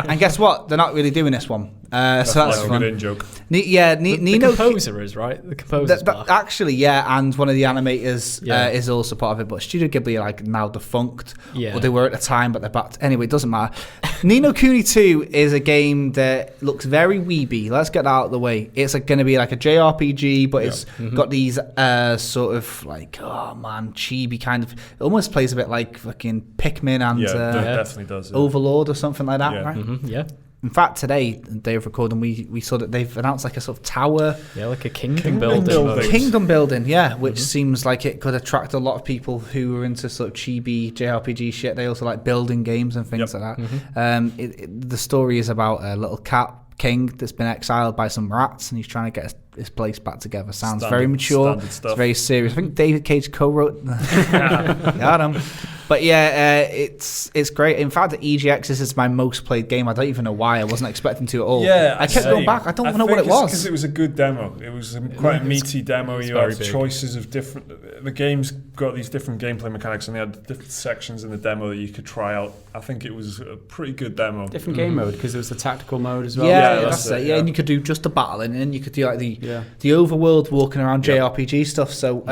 And guess what? They're not really doing this one. So that's like fun. A good in-joke. The composer is, right? The composer's back. Actually, yeah, and one of the animators is also part of it, but Studio Ghibli are like now defunct, or they were at the time, but they're back. Anyway, it doesn't matter. Ni no Kuni 2 is a game that looks very weeby. Let's get that out of the way. It's going to be like a JRPG, but it's got these sort of like, chibi kind of, it almost plays a bit like fucking Pikmin and it definitely does, Overlord or something like that, right? Yeah. In fact, today, day of recording, we saw that they've announced like a sort of tower. Yeah, like a kingdom building. Kingdom building, yeah, which seems like it could attract a lot of people who are into sort of chibi JRPG shit. They also like building games and things like that. The story is about a little cat king that's been exiled by some rats, and he's trying to get his place back together. Sounds very mature. It's very serious. I think David Cage co-wrote. Got him. But yeah, it's great. In fact, EGX, this is my most played game. I don't even know why. I wasn't expecting to at all. Yeah, I kept going back. I don't know what it was. Because it was a good demo. It was quite a meaty demo. You had choices of different. The game's got these different gameplay mechanics, and they had different sections in the demo that you could try out. I think it was a pretty good demo. Different game mode, because there was the tactical mode as well. Yeah, that's it. Yeah, and you could do just the battling, and you could do like the overworld walking around JRPG stuff. So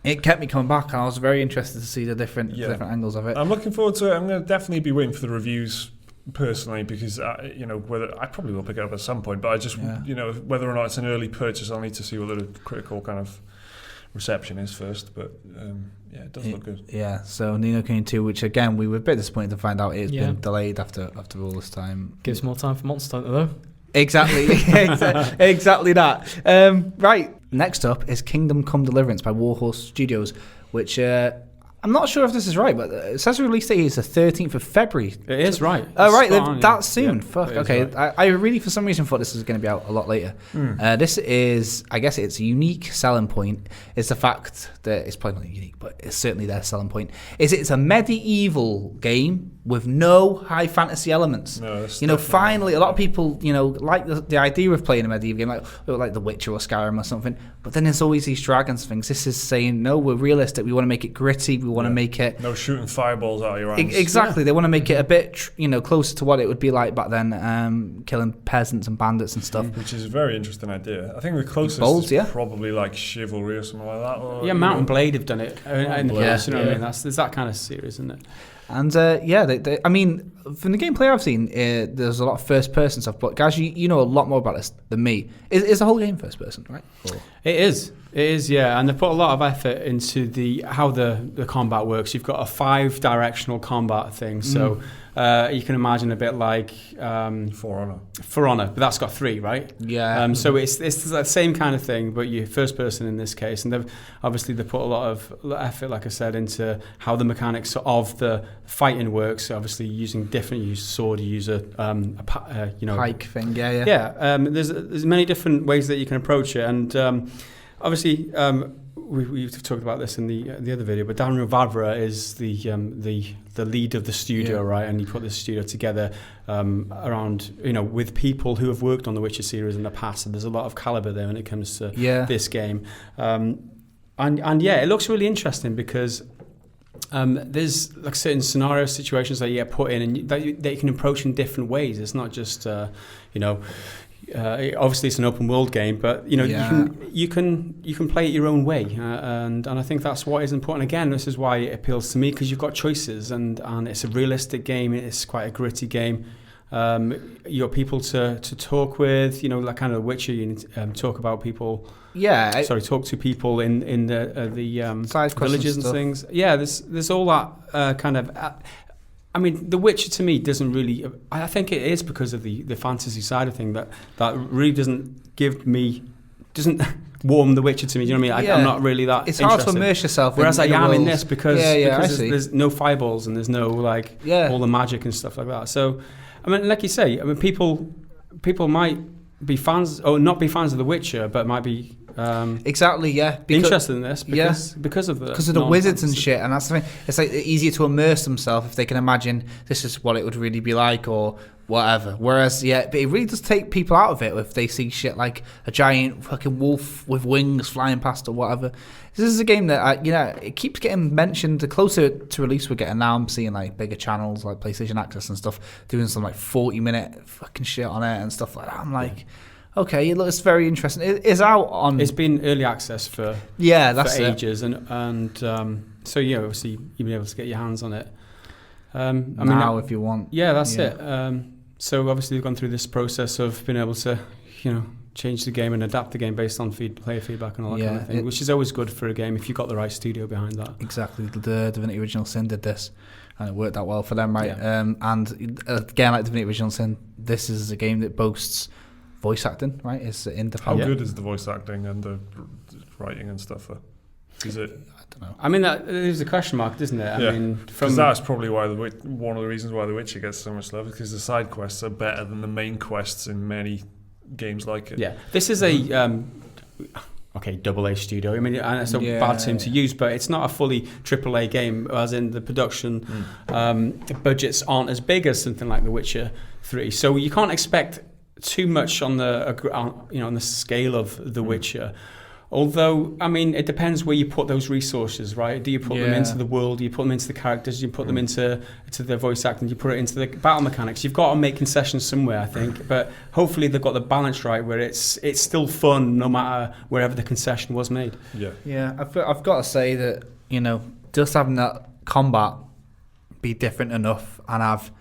it kept me coming back, and I was very interested to see the different angles of it. I'm looking forward to it. I'm going to definitely be waiting for the reviews personally, because whether I probably will pick it up at some point, but I just whether or not it's an early purchase, I'll need to see what the critical kind of reception is first. But it does look good. Yeah. So Ni no Kuni 2, which again we were a bit disappointed to find out it's been delayed after all this time. Gives more time for Monster Hunter though. Exactly, exactly that. Right, next up is Kingdom Come Deliverance by Warhorse Studios, which I'm not sure if this is right, but it says the release date is the 13th of February. It is right. Oh, right, that's soon. Fuck, okay. Right. I really, for some reason, thought this was going to be out a lot later. This is, I guess its unique selling point is the fact that, it's probably not unique, but it's certainly their selling point, is it's a medieval game with no high fantasy elements. No, finally, a lot of people, like the idea of playing a medieval game, like The Witcher or Skyrim or something, but then there's always these dragons things. This is saying, no, we're realistic. We want to make it gritty. We want to make it... No shooting fireballs out of your hands. Exactly. They want to make it a bit, closer to what it would be like back then, killing peasants and bandits and stuff. Which is a very interesting idea. I think the closest is probably like Chivalry or something like that. Or, Mount and Blade have done it in the past, you know what I mean? There's that kind of series, isn't it? And they, I mean, from the gameplay I've seen, there's a lot of first-person stuff. But guys, you know a lot more about this than me. Is the whole game first-person, right? Or? It is, yeah. And they've put a lot of effort into how the combat works. You've got a 5-directional combat thing, so you can imagine a bit like For Honor, but that's got 3, right? Yeah. So it's the same kind of thing, but you're first person in this case. And they've put a lot of effort, like I said, into how the mechanics of the fighting works. So obviously, you use sword, you use a pike thing. Yeah. Yeah. There's many different ways that you can approach it, and obviously. We've talked about this in the other video, but Daniel Vavra is the lead of the studio, right? And he put this studio together around, with people who have worked on the Witcher series in the past. And there's a lot of caliber there when it comes to this game. And it looks really interesting because there's like certain scenario situations that you get put in, and that you can approach in different ways. It's not just obviously it's an open world game, but you can play it your own way, and I think that's what is important. Again, this is why it appeals to me, because you've got choices, and it's a realistic game. It's quite a gritty game. You got people to talk with, like kind of Witcher. You need to talk about people. Yeah. Talk to people in the side villages and things. Yeah, there's all that kind of. I mean, The Witcher to me doesn't really. I think it is because of the fantasy side of thing that really doesn't warm The Witcher to me. Do you know what I mean? I'm not really that. It's interested. hard to immerse yourself. Whereas I am world. In this because there's no fireballs and there's no all the magic and stuff like that. So, I mean, like you say, people might be fans or not be fans of The Witcher, but might be. Exactly, yeah. Interested in this because of the wizards and shit, and that's the thing. It's like easier to immerse themselves if they can imagine this is what it would really be like or whatever. Whereas, but it really does take people out of it if they see shit like a giant fucking wolf with wings flying past or whatever. This is a game that it keeps getting mentioned. The closer to release we're getting now, I'm seeing like bigger channels like PlayStation Access and stuff doing some like 40-minute fucking shit on it and stuff like that. I'm like. Yeah. Okay, it's very interesting. It is out on. It's been early access for ages, and so obviously you'll be able to get your hands on it. If you want. Yeah, that's it. So obviously they've gone through this process of being able to, change the game and adapt the game based on player feedback and all that kind of thing, which is always good for a game if you've got the right studio behind that. Exactly. The Divinity Original Sin did this, and it worked out well for them, right? Yeah. And again, like Divinity Original Sin, this is a game that boasts. Voice acting, right? Is independent. How good is the voice acting and the writing and stuff? Is it? I don't know. I mean, that is a question mark, isn't it? I mean, because that's probably why one of the reasons why The Witcher gets so much love, because the side quests are better than the main quests in many games like it. Yeah, this is a AA studio. I mean, and it's a bad term to use, but it's not a fully AAA game, as in the production budgets aren't as big as something like The Witcher 3. So you can't expect too much on the scale of The Witcher. Although, I mean, it depends where you put those resources, right? Do you put them into the world? Do you put them into the characters? Do you put them into the voice acting? Do you put it into the battle mechanics? You've got to make concessions somewhere, I think. But hopefully they've got the balance right where it's still fun no matter wherever the concession was made. Yeah. I've got to say that, just having that combat be different enough and have,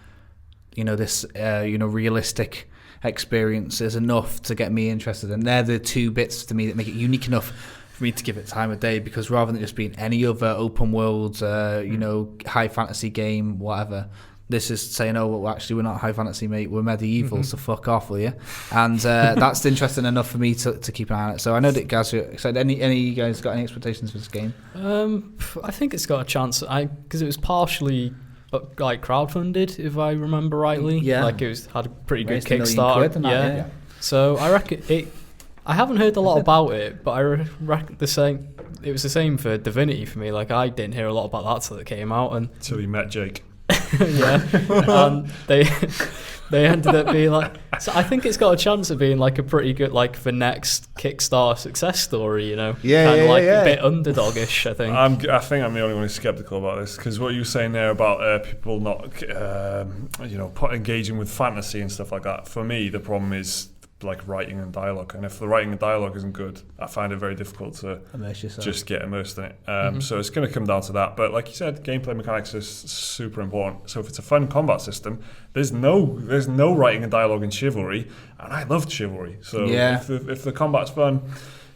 this, realistic experience is enough to get me interested, and they're the two bits to me that make it unique enough for me to give it time of day, because rather than just being any other open world high fantasy game, whatever, this is saying, well, actually we're not high fantasy, mate, we're medieval, so fuck off, will you? And that's interesting enough for me to keep an eye on it. So I know that guys are excited. Any of you guys got any expectations for this game? I think it's got a chance, because it was partially like crowdfunded, if I remember rightly. Yeah. Like it had a pretty good Kickstarter. Yeah. So I reckon it. I haven't heard a lot about it, but I reckon it was the same for Divinity for me. Like I didn't hear a lot about that till it came out, until you met Jake. And they ended up being like. So I think it's got a chance of being like a pretty good, like the next Kickstarter success story. A bit underdogish. I think. I think I'm the only one who's skeptical about this, because what you were saying there about people not, engaging with fantasy and stuff like that. For me, the problem is like writing and dialogue, and if the writing and dialogue isn't good, I find it very difficult to just get immersed in it. So it's going to come down to that. But like you said, gameplay mechanics is super important. So if it's a fun combat system, there's no writing and dialogue in Chivalry, and I loved Chivalry. So if the combat's fun,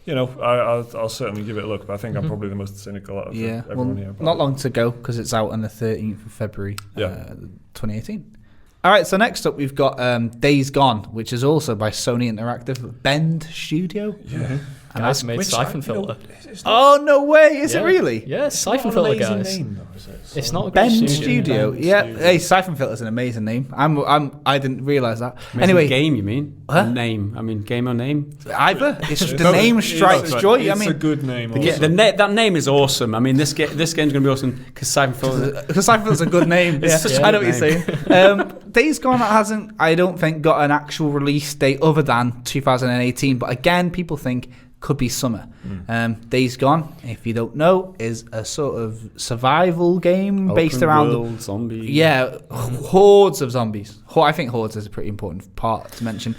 you know, I'll certainly give it a look. But I think I'm probably the most cynical out of everyone here. Not long to go because it's out on the 13th of February, 2018. All right, so next up we've got Days Gone, which is also by Sony Interactive, Bend Studio. Yeah. And guys made Siphon Filter. Oh, no way. Is it really? Yeah, Siphon Filter, guys. Name, though, is it? It's not a Bend good Studio. Yeah. Studio. Hey, Siphon Filter is an amazing name. I didn't realise that. Amazing anyway, game, you mean? Huh? Name. I mean, game or name? Either. It's the name strikes joy. It's a good name. Yeah, that name is awesome. I mean, this game's going to be awesome because Siphon Filter. Because Siphon Filter's a good name. It's such a I know good what you're saying. Days Gone hasn't, I don't think, got an actual release date other than 2018. But again, people think could be summer. Days Gone, if you don't know, is a sort of survival game based around zombies. Yeah, hordes of zombies. I think hordes is a pretty important part to mention.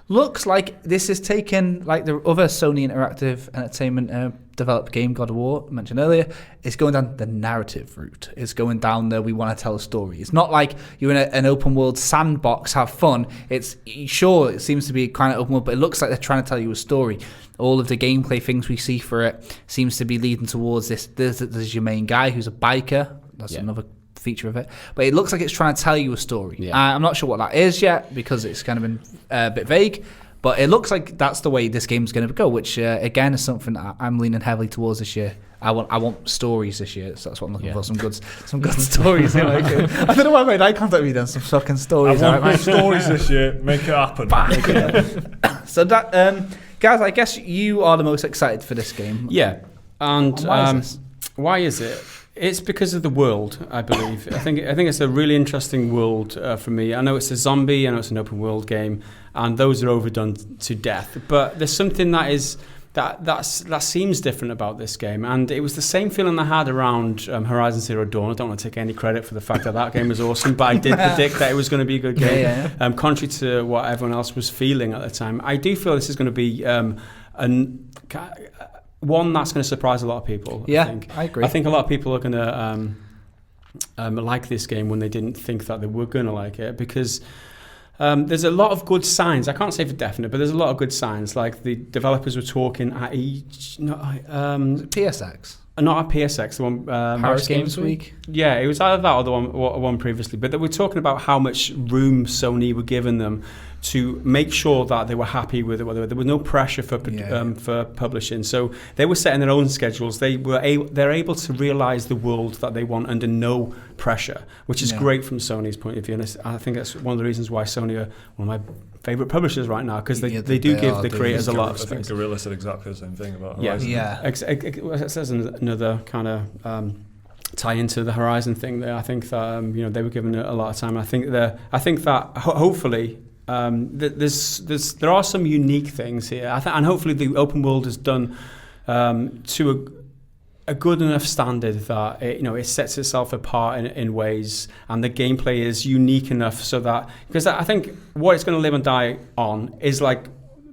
Looks like this is taken, like the other Sony Interactive Entertainment developed game, God of War, mentioned earlier, it's going down the narrative route. It's going down the we want to tell a story. It's not like you're in an open world sandbox, have fun. It's sure, it seems to be kind of open world, but it looks like they're trying to tell you a story. All of the gameplay things we see for it seems to be leading towards this. There's your main guy who's a biker. That's another feature of it. But it looks like it's trying to tell you a story. Yeah. I'm not sure what that is yet because it's kind of been a bit vague. But it looks like that's the way this game's going to go, which again is something that I'm leaning heavily towards this year. I want stories this year, so that's what I'm looking for. Some good stories. You know, like, I don't know why I made eye contact with you then. Some fucking stories. I want stories this year. Make it happen. So that, guys, I guess you are the most excited for this game. Yeah, and why is it? It's because of the world, I believe. I think it's a really interesting world for me. I know it's a zombie, I know it's an open world game, and those are overdone to death. But there's something that seems different about this game, and it was the same feeling I had around Horizon Zero Dawn. I don't want to take any credit for the fact that game was awesome, but I did predict that it was going to be a good game. Contrary to what everyone else was feeling at the time, I do feel this is going to be one that's going to surprise a lot of people. I agree. I think a lot of people are going to like this game when they didn't think that they were going to like it, because there's a lot of good signs. I can't say for definite, but there's a lot of good signs. Like the developers were talking at PSX. Not at PSX, the one Paris Games Week. Yeah, it was either that or the one previously. But they were talking about how much room Sony were giving them to make sure that they were happy with it. There was no pressure for publishing, so they were setting their own schedules. They're able to realize the world that they want under no pressure, which is great from Sony's point of view. And I think that's one of the reasons why Sony are one of my favorite publishers right now, because they do give the creators a lot of space. I think Guerrilla said exactly the same thing about Horizon. It says another kind of tie into the Horizon thing there. I think that they were given a lot of time. I think that hopefully there are some unique things here, and hopefully the open world is done to a good enough standard that it sets itself apart in ways, and the gameplay is unique enough so that, because I think what it's going to live and die on is like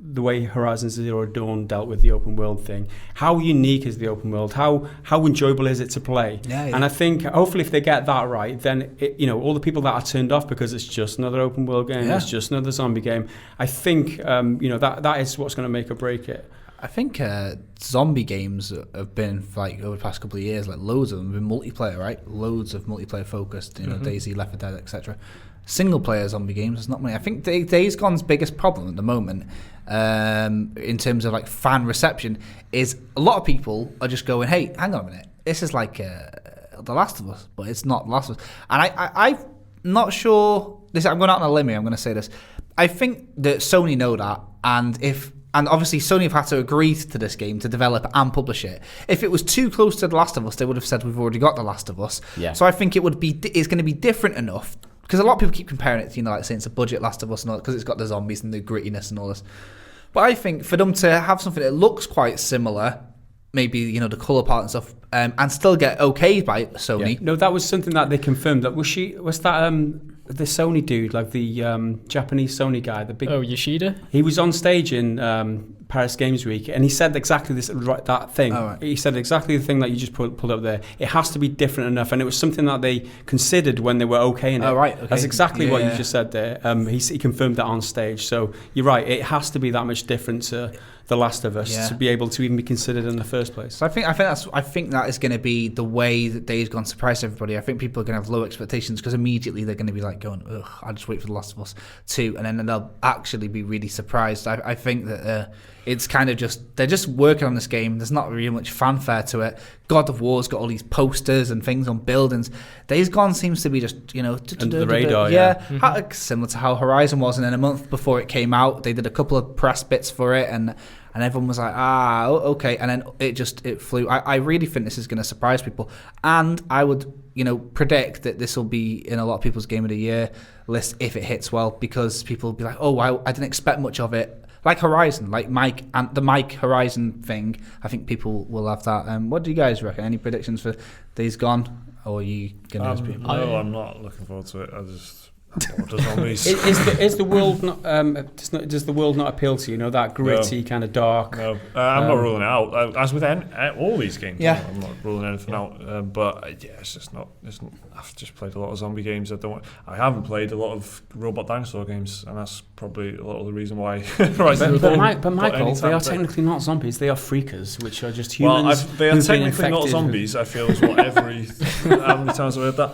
the way Horizon Zero Dawn dealt with the open world thing. How unique is the open world? How enjoyable is it to play? And I think hopefully if they get that right, then all the people that are turned off because it's just another open world game, it's just another zombie game, I think that is what's going to make or break it. I think zombie games have been, like, over the past couple of years, like loads of them have been multiplayer, right? Loads of multiplayer focused, Daisy, Left 4 Dead, etc. Single player zombie games, there's not many. I think Days Gone's biggest problem at the moment, in terms of like fan reception, is a lot of people are just going, hey, hang on a minute, this is like The Last of Us, but it's not The Last of Us. And I'm not sure, I'm going out on a limb here, I'm going to say this. I think that Sony know that, and obviously Sony have had to agree to this game to develop and publish it. If it was too close to The Last of Us, they would have said we've already got The Last of Us. Yeah. So I think it's going to be different enough, because a lot of people keep comparing it to, like saying it's a budget Last of Us and all, because it's got the zombies and the grittiness and all this. But I think for them to have something that looks quite similar, maybe the colour part and stuff, and still get okayed by Sony. Yeah. No, that was something that they confirmed. That was that the Sony dude, like the Japanese Sony guy, the big. Oh, Yoshida. He was on stage in Paris Games Week, and he said exactly that thing. Oh, right. He said exactly the thing that you just pulled up there. It has to be different enough, and it was something that they considered when they were okaying it. Oh, right. Okay. That's exactly what you just said there. He confirmed that on stage. So you're right. It has to be that much different to The Last of Us to be able to even be considered in the first place. So I think that is going to be the way that Days Gone surprised everybody. I think people are going to have low expectations because immediately they're going to be like going, ugh, I'll just wait for The Last of Us 2, and then they'll actually be really surprised. I think that it's kind of just, they're just working on this game. There's not really much fanfare to it. God of War's got all these posters and things on buildings. Days Gone seems to be just, under the radar, similar to how Horizon was. And then a month before it came out, they did a couple of press bits for it, and everyone was like, okay. And then it flew. I really think this is going to surprise people. And I would, predict that this will be in a lot of people's Game of the Year list if it hits well, because people will be like, oh, I didn't expect much of it. Like Horizon, like Mike, and the Mike Horizon thing. I think people will have that. What do you guys reckon? Any predictions for Days Gone? Or are you going to No, I'm not looking forward to it. I just... zombies. Is the world not? Does the world not appeal to you? That gritty kind of dark. No, I'm not ruling it out. As with all these games, I'm not ruling anything out. But it's just not. I've just played a lot of zombie games. I haven't played a lot of robot dinosaur games, and that's probably a lot of the reason why. But Michael, they are technically not zombies. They are freakers, which are just humans. Well, they are technically not zombies. I feel is what how many times I've heard that.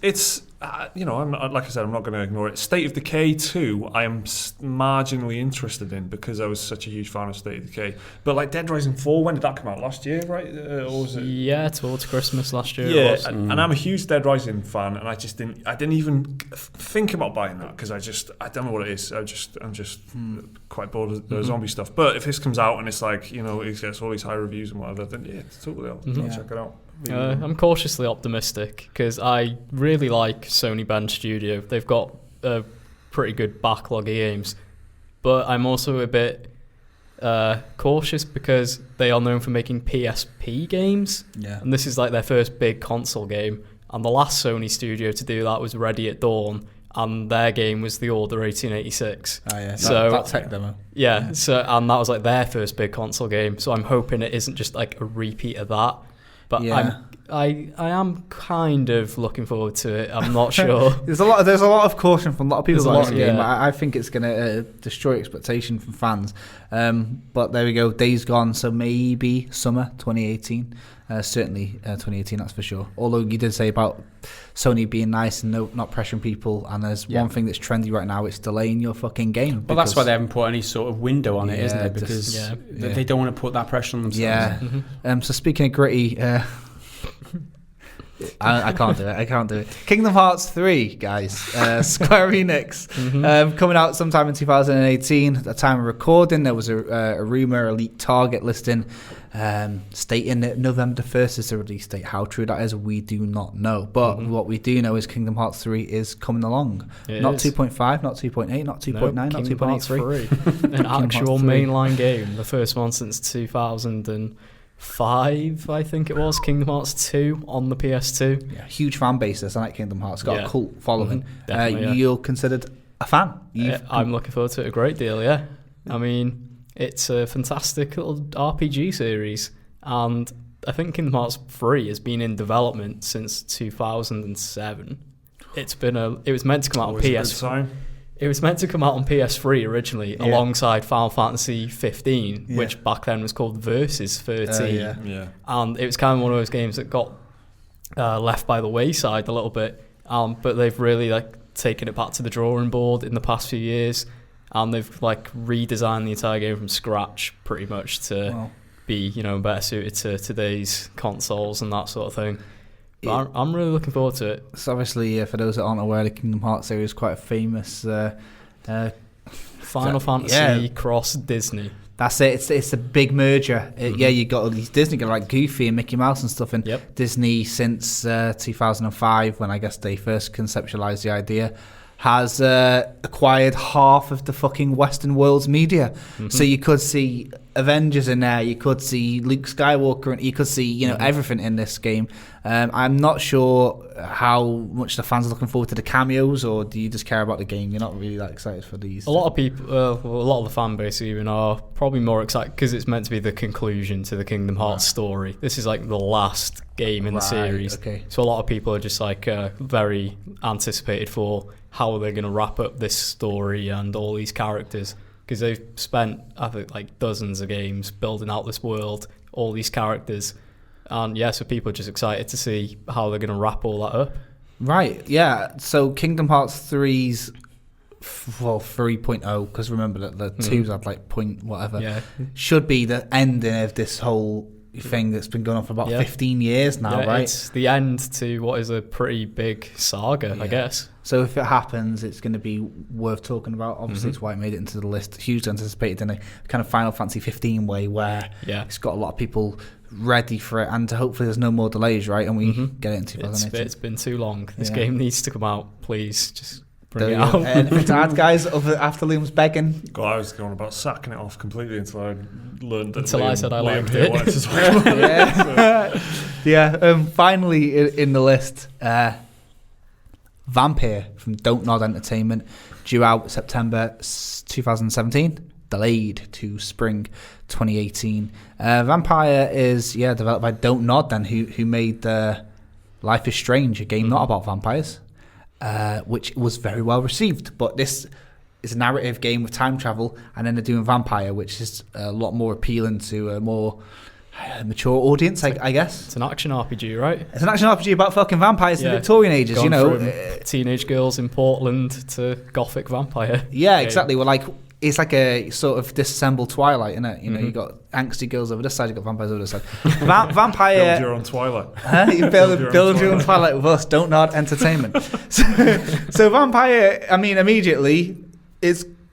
It's. I'm like I said, I'm not going to ignore it. State of Decay 2, I am marginally interested in because I was such a huge fan of State of Decay. But like Dead Rising 4, when did that come out? Last year, right? Or was it? Yeah, towards Christmas last year. Yeah, and I'm a huge Dead Rising fan, and I didn't even think about buying that because I don't know what it is. I'm just quite bored of the zombie stuff. But if this comes out and it's like it gets all these high reviews and whatever, then totally I'll check it out. I'm cautiously optimistic because I really like Sony Band Studio. They've got a pretty good backlog of games, but I'm also a bit cautious because they are known for making PSP games, and this is like their first big console game, and the last Sony studio to do that was Ready at Dawn, and their game was The Order 1886. So that tech demo. So and that was like their first big console game, so I'm hoping it isn't just like a repeat of that. But I am kind of looking forward to it. I'm not sure. There's a lot of caution from a lot of people about this game. I think it's going to destroy expectation from fans. But there we go. Days Gone. So maybe summer 2018. Certainly 2018. That's for sure. Although you did say about Sony being nice and not pressuring people. And there's one thing that's trendy right now. It's delaying your fucking game. Well, that's why they haven't put any sort of window on it, isn't it? Because they don't want to put that pressure on themselves. Yeah. So speaking of gritty. I can't do it. Kingdom Hearts 3, guys. Square Enix. Coming out sometime in 2018. At the time of recording, there was a rumour, a leaked target listing stating that November 1st is the release date. How true that is, we do not know. But what we do know is Kingdom Hearts 3 is coming along. Not 2.5, not 2.8, not 2.9, not 2.83. An actual mainline game. The first one since 2005, I think it was, Kingdom Hearts 2 on the PS2. Yeah, huge fan base. I like Kingdom Hearts. Got a cult following. You're considered a fan. I'm looking forward to it a great deal, yeah. I mean, it's a fantastic little RPG series, and I think Kingdom Hearts 3 has been in development since 2007. It was meant to come out on PS4. It was meant to come out on PS3 originally, alongside Final Fantasy 15, which back then was called Versus 13. And it was kind of one of those games that got left by the wayside a little bit. But they've really taken it back to the drawing board in the past few years, and they've redesigned the entire game from scratch, pretty much to be better suited to today's consoles and that sort of thing. But I'm really looking forward to it. So obviously, for those that aren't aware, the Kingdom Hearts series is quite a famous Final Fantasy cross Disney. That's it. It's a big merger. You got all these Disney, like Goofy and Mickey Mouse and stuff, and Disney since 2005, when I guess they first conceptualized the idea, has acquired half of the fucking Western world's media. So you could see Avengers in there, you could see Luke Skywalker, and you could see everything in this game. I'm not sure how much the fans are looking forward to the cameos, or do you just care about the game? You're not really that excited for these? A lot of people, a lot of the fan base even are probably more excited because it's meant to be the conclusion to the Kingdom Hearts story. This is like the last game in the series. Okay. So a lot of people are just like very anticipated for how they're going to wrap up this story and all these characters, because they've spent, I think, like dozens of games building out this world, all these characters, and so people are just excited to see how they're going to wrap all that up. Right, yeah. So Kingdom Hearts 3's 3.0, because remember that the 2's had like point whatever, should be the ending of this whole thing that's been going on for about 15 years now, right? It's the end to what is a pretty big saga, I guess. So if it happens, it's going to be worth talking about. Obviously, it's why it made it into the list. Hugely anticipated in a kind of Final Fantasy 15 way, where it's got a lot of people ready for it, and hopefully there's no more delays, right? And we get it in 2018. It's been too long. This game needs to come out, please. Just bring it out. Anything to add, guys, after Liam's begging? God, I was going about sacking it off completely until I learned that I said I liked it. Finally in the list, Vampire from Don't Nod Entertainment, due out September 2017, delayed to spring 2018. Vampire is developed by Don't Nod, then who made Life is Strange, a game not about vampires, which was very well received. But this is a narrative game with time travel, and then they're doing Vampire, which is a lot more appealing to a more mature audience, I guess. It's an action RPG, right? It's an action RPG about fucking vampires in the Victorian ages, Gone from teenage girls in Portland to gothic vampire. Yeah, exactly. Well, like, it's like a sort of disassembled Twilight, isn't it? You know, you got angsty girls over this side, you got vampires over this side. Vampire. Build your own Twilight. You build your own Twilight with us. Don't Nod Entertainment. So Vampire, I mean, immediately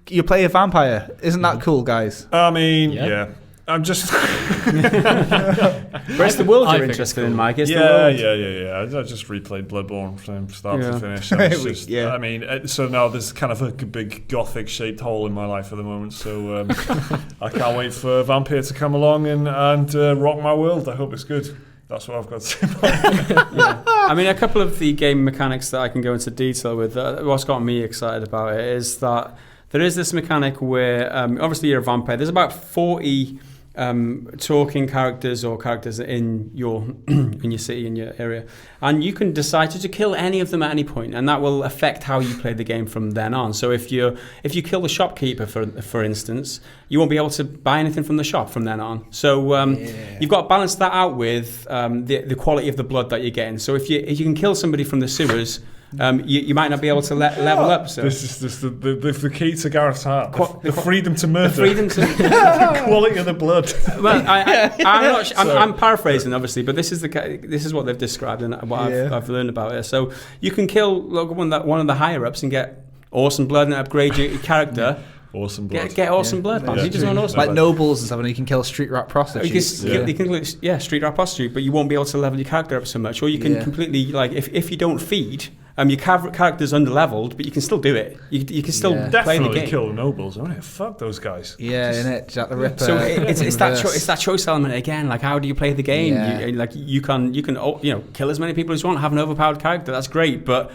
you play a vampire. Isn't that cool, guys? I mean, yeah. I'm just. But it's the world you're interested in, Mike. It's the world. Yeah. I just replayed Bloodborne from start to finish. I mean, so now there's kind of like a big gothic-shaped hole in my life at the moment. So I can't wait for Vampire to come along and rock my world. I hope it's good. That's what I've got to say about it. I mean, a couple of the game mechanics that I can go into detail with. What's got me excited about it is that there is this mechanic where, obviously, you're a vampire. There's about 40 talking characters or characters in your city, in your area, and you can decide to kill any of them at any point, and that will affect how you play the game from then on. So if you kill the shopkeeper, for instance, you won't be able to buy anything from the shop from then on. So you've got to balance that out with the quality of the blood that you're getting. So if you can kill somebody from the sewers, you might not be able to level up. So this is the key to Gareth's heart. The freedom to murder. The freedom to the quality of the blood. Well, I'm paraphrasing, obviously, but this is what they've described and what I've learned about it. So you can kill one of the higher ups and get awesome blood and upgrade your character. Awesome blood. Get awesome blood, man. You just want awesome like blood. nobles and stuff, and you can kill street rat prostitutes. You can street rat prostitute, but you won't be able to level your character up so much. Or you can completely, like, if you don't feed, your character's under-leveled, but you can still do it. You can still play the game. Definitely kill nobles, isn't it? Fuck those guys. Yeah, innit? Jack the Ripper. So it's that choice element again. Like, how do you play the game? Yeah. You can kill as many people as you want, have an overpowered character. That's great, but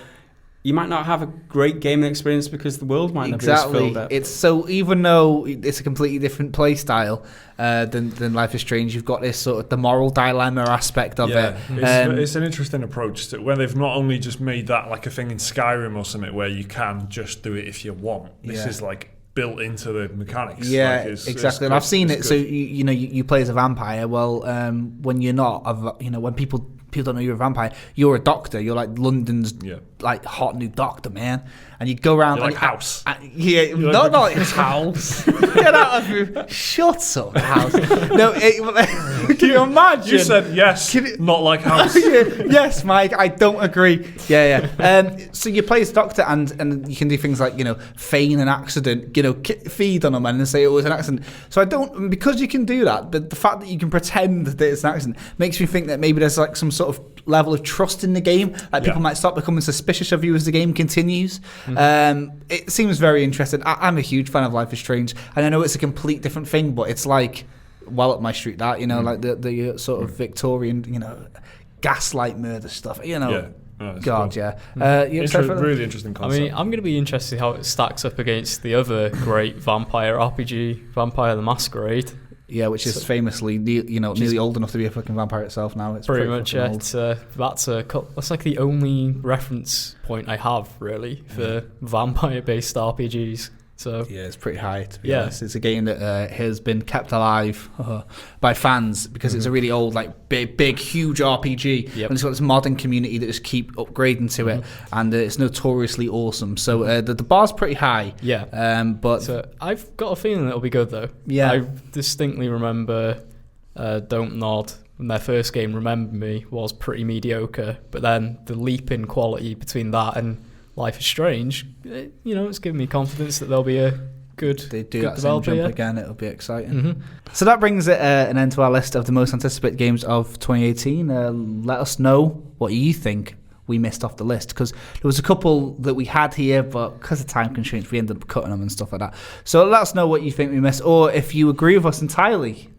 you might not have a great gaming experience because the world might not be as filled up. It's so, even though it's a completely different play style than Life is Strange, you've got this sort of the moral dilemma aspect of it. It's an interesting approach to where they've not only just made that like a thing in Skyrim or something where you can just do it if you want. This is like built into the mechanics. Yeah, exactly. And I've seen it. So you play as a vampire. Well, when you're not, when people don't know you're a vampire, you're a doctor. You're like London's like hot new doctor, man. And you go around like House. Not like House. Get out of here. Shut up, House. No, can you imagine? You said yes, not like House. Yes, Mike, I don't agree. Yeah. So you play as doctor, and you can do things like, feign an accident, feed on them and then say it was an accident. So because you can do that, the fact that you can pretend that it's an accident makes me think that maybe there's like some sort of level of trust in the game. Like people might start becoming suspicious of you as the game continues. It seems very interesting. I'm a huge fan of Life is Strange, and I know it's a complete different thing, but it's like well up my street. That like the sort of Victorian, gaslight murder stuff. God, cool. Really interesting concept. I mean, I'm going to be interested how it stacks up against the other great vampire RPG, Vampire the Masquerade. Yeah, which is famously, nearly old enough to be a fucking vampire itself now. It's pretty much it. That's like the only reference point I have really for vampire-based RPGs. So yeah, it's pretty high to be honest. It's a game that has been kept alive by fans because it's a really old, like big, huge RPG, and it's got this modern community that just keep upgrading to it, and it's notoriously awesome. So the bar's pretty high. Yeah. But so I've got a feeling it'll be good though. Yeah. I distinctly remember Don't Nod. When their first game, Remember Me, was pretty mediocre, but then the leap in quality between that and Life is Strange, it's giving me confidence that there'll be a good they do good that same developer jump again, it'll be exciting. So that brings it an end to our list of the most anticipated games of 2018. Let us know what you think we missed off the list, because there was a couple that we had here, but because of time constraints we ended up cutting them and stuff like that. So let us know what you think we missed, or if you agree with us entirely.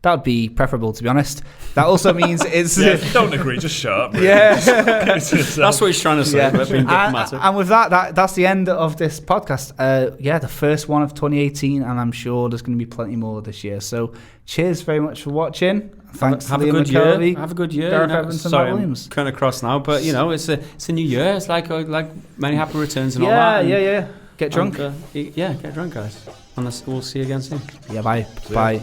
That would be preferable, to be honest. That also means it's... if you don't agree, just shut up. Really. Yeah. That's what he's trying to say. And with that's the end of this podcast. The first one of 2018, and I'm sure there's going to be plenty more this year. So cheers very much for watching. Thanks have to a good McKelvey, year. Have a good year. Gareth Evans and Matt Williams. I'm kind of cross now, but it's a new year. It's like many happy returns and all that. Yeah. Get drunk. Get drunk, guys. And we'll see you again soon. Yeah, bye.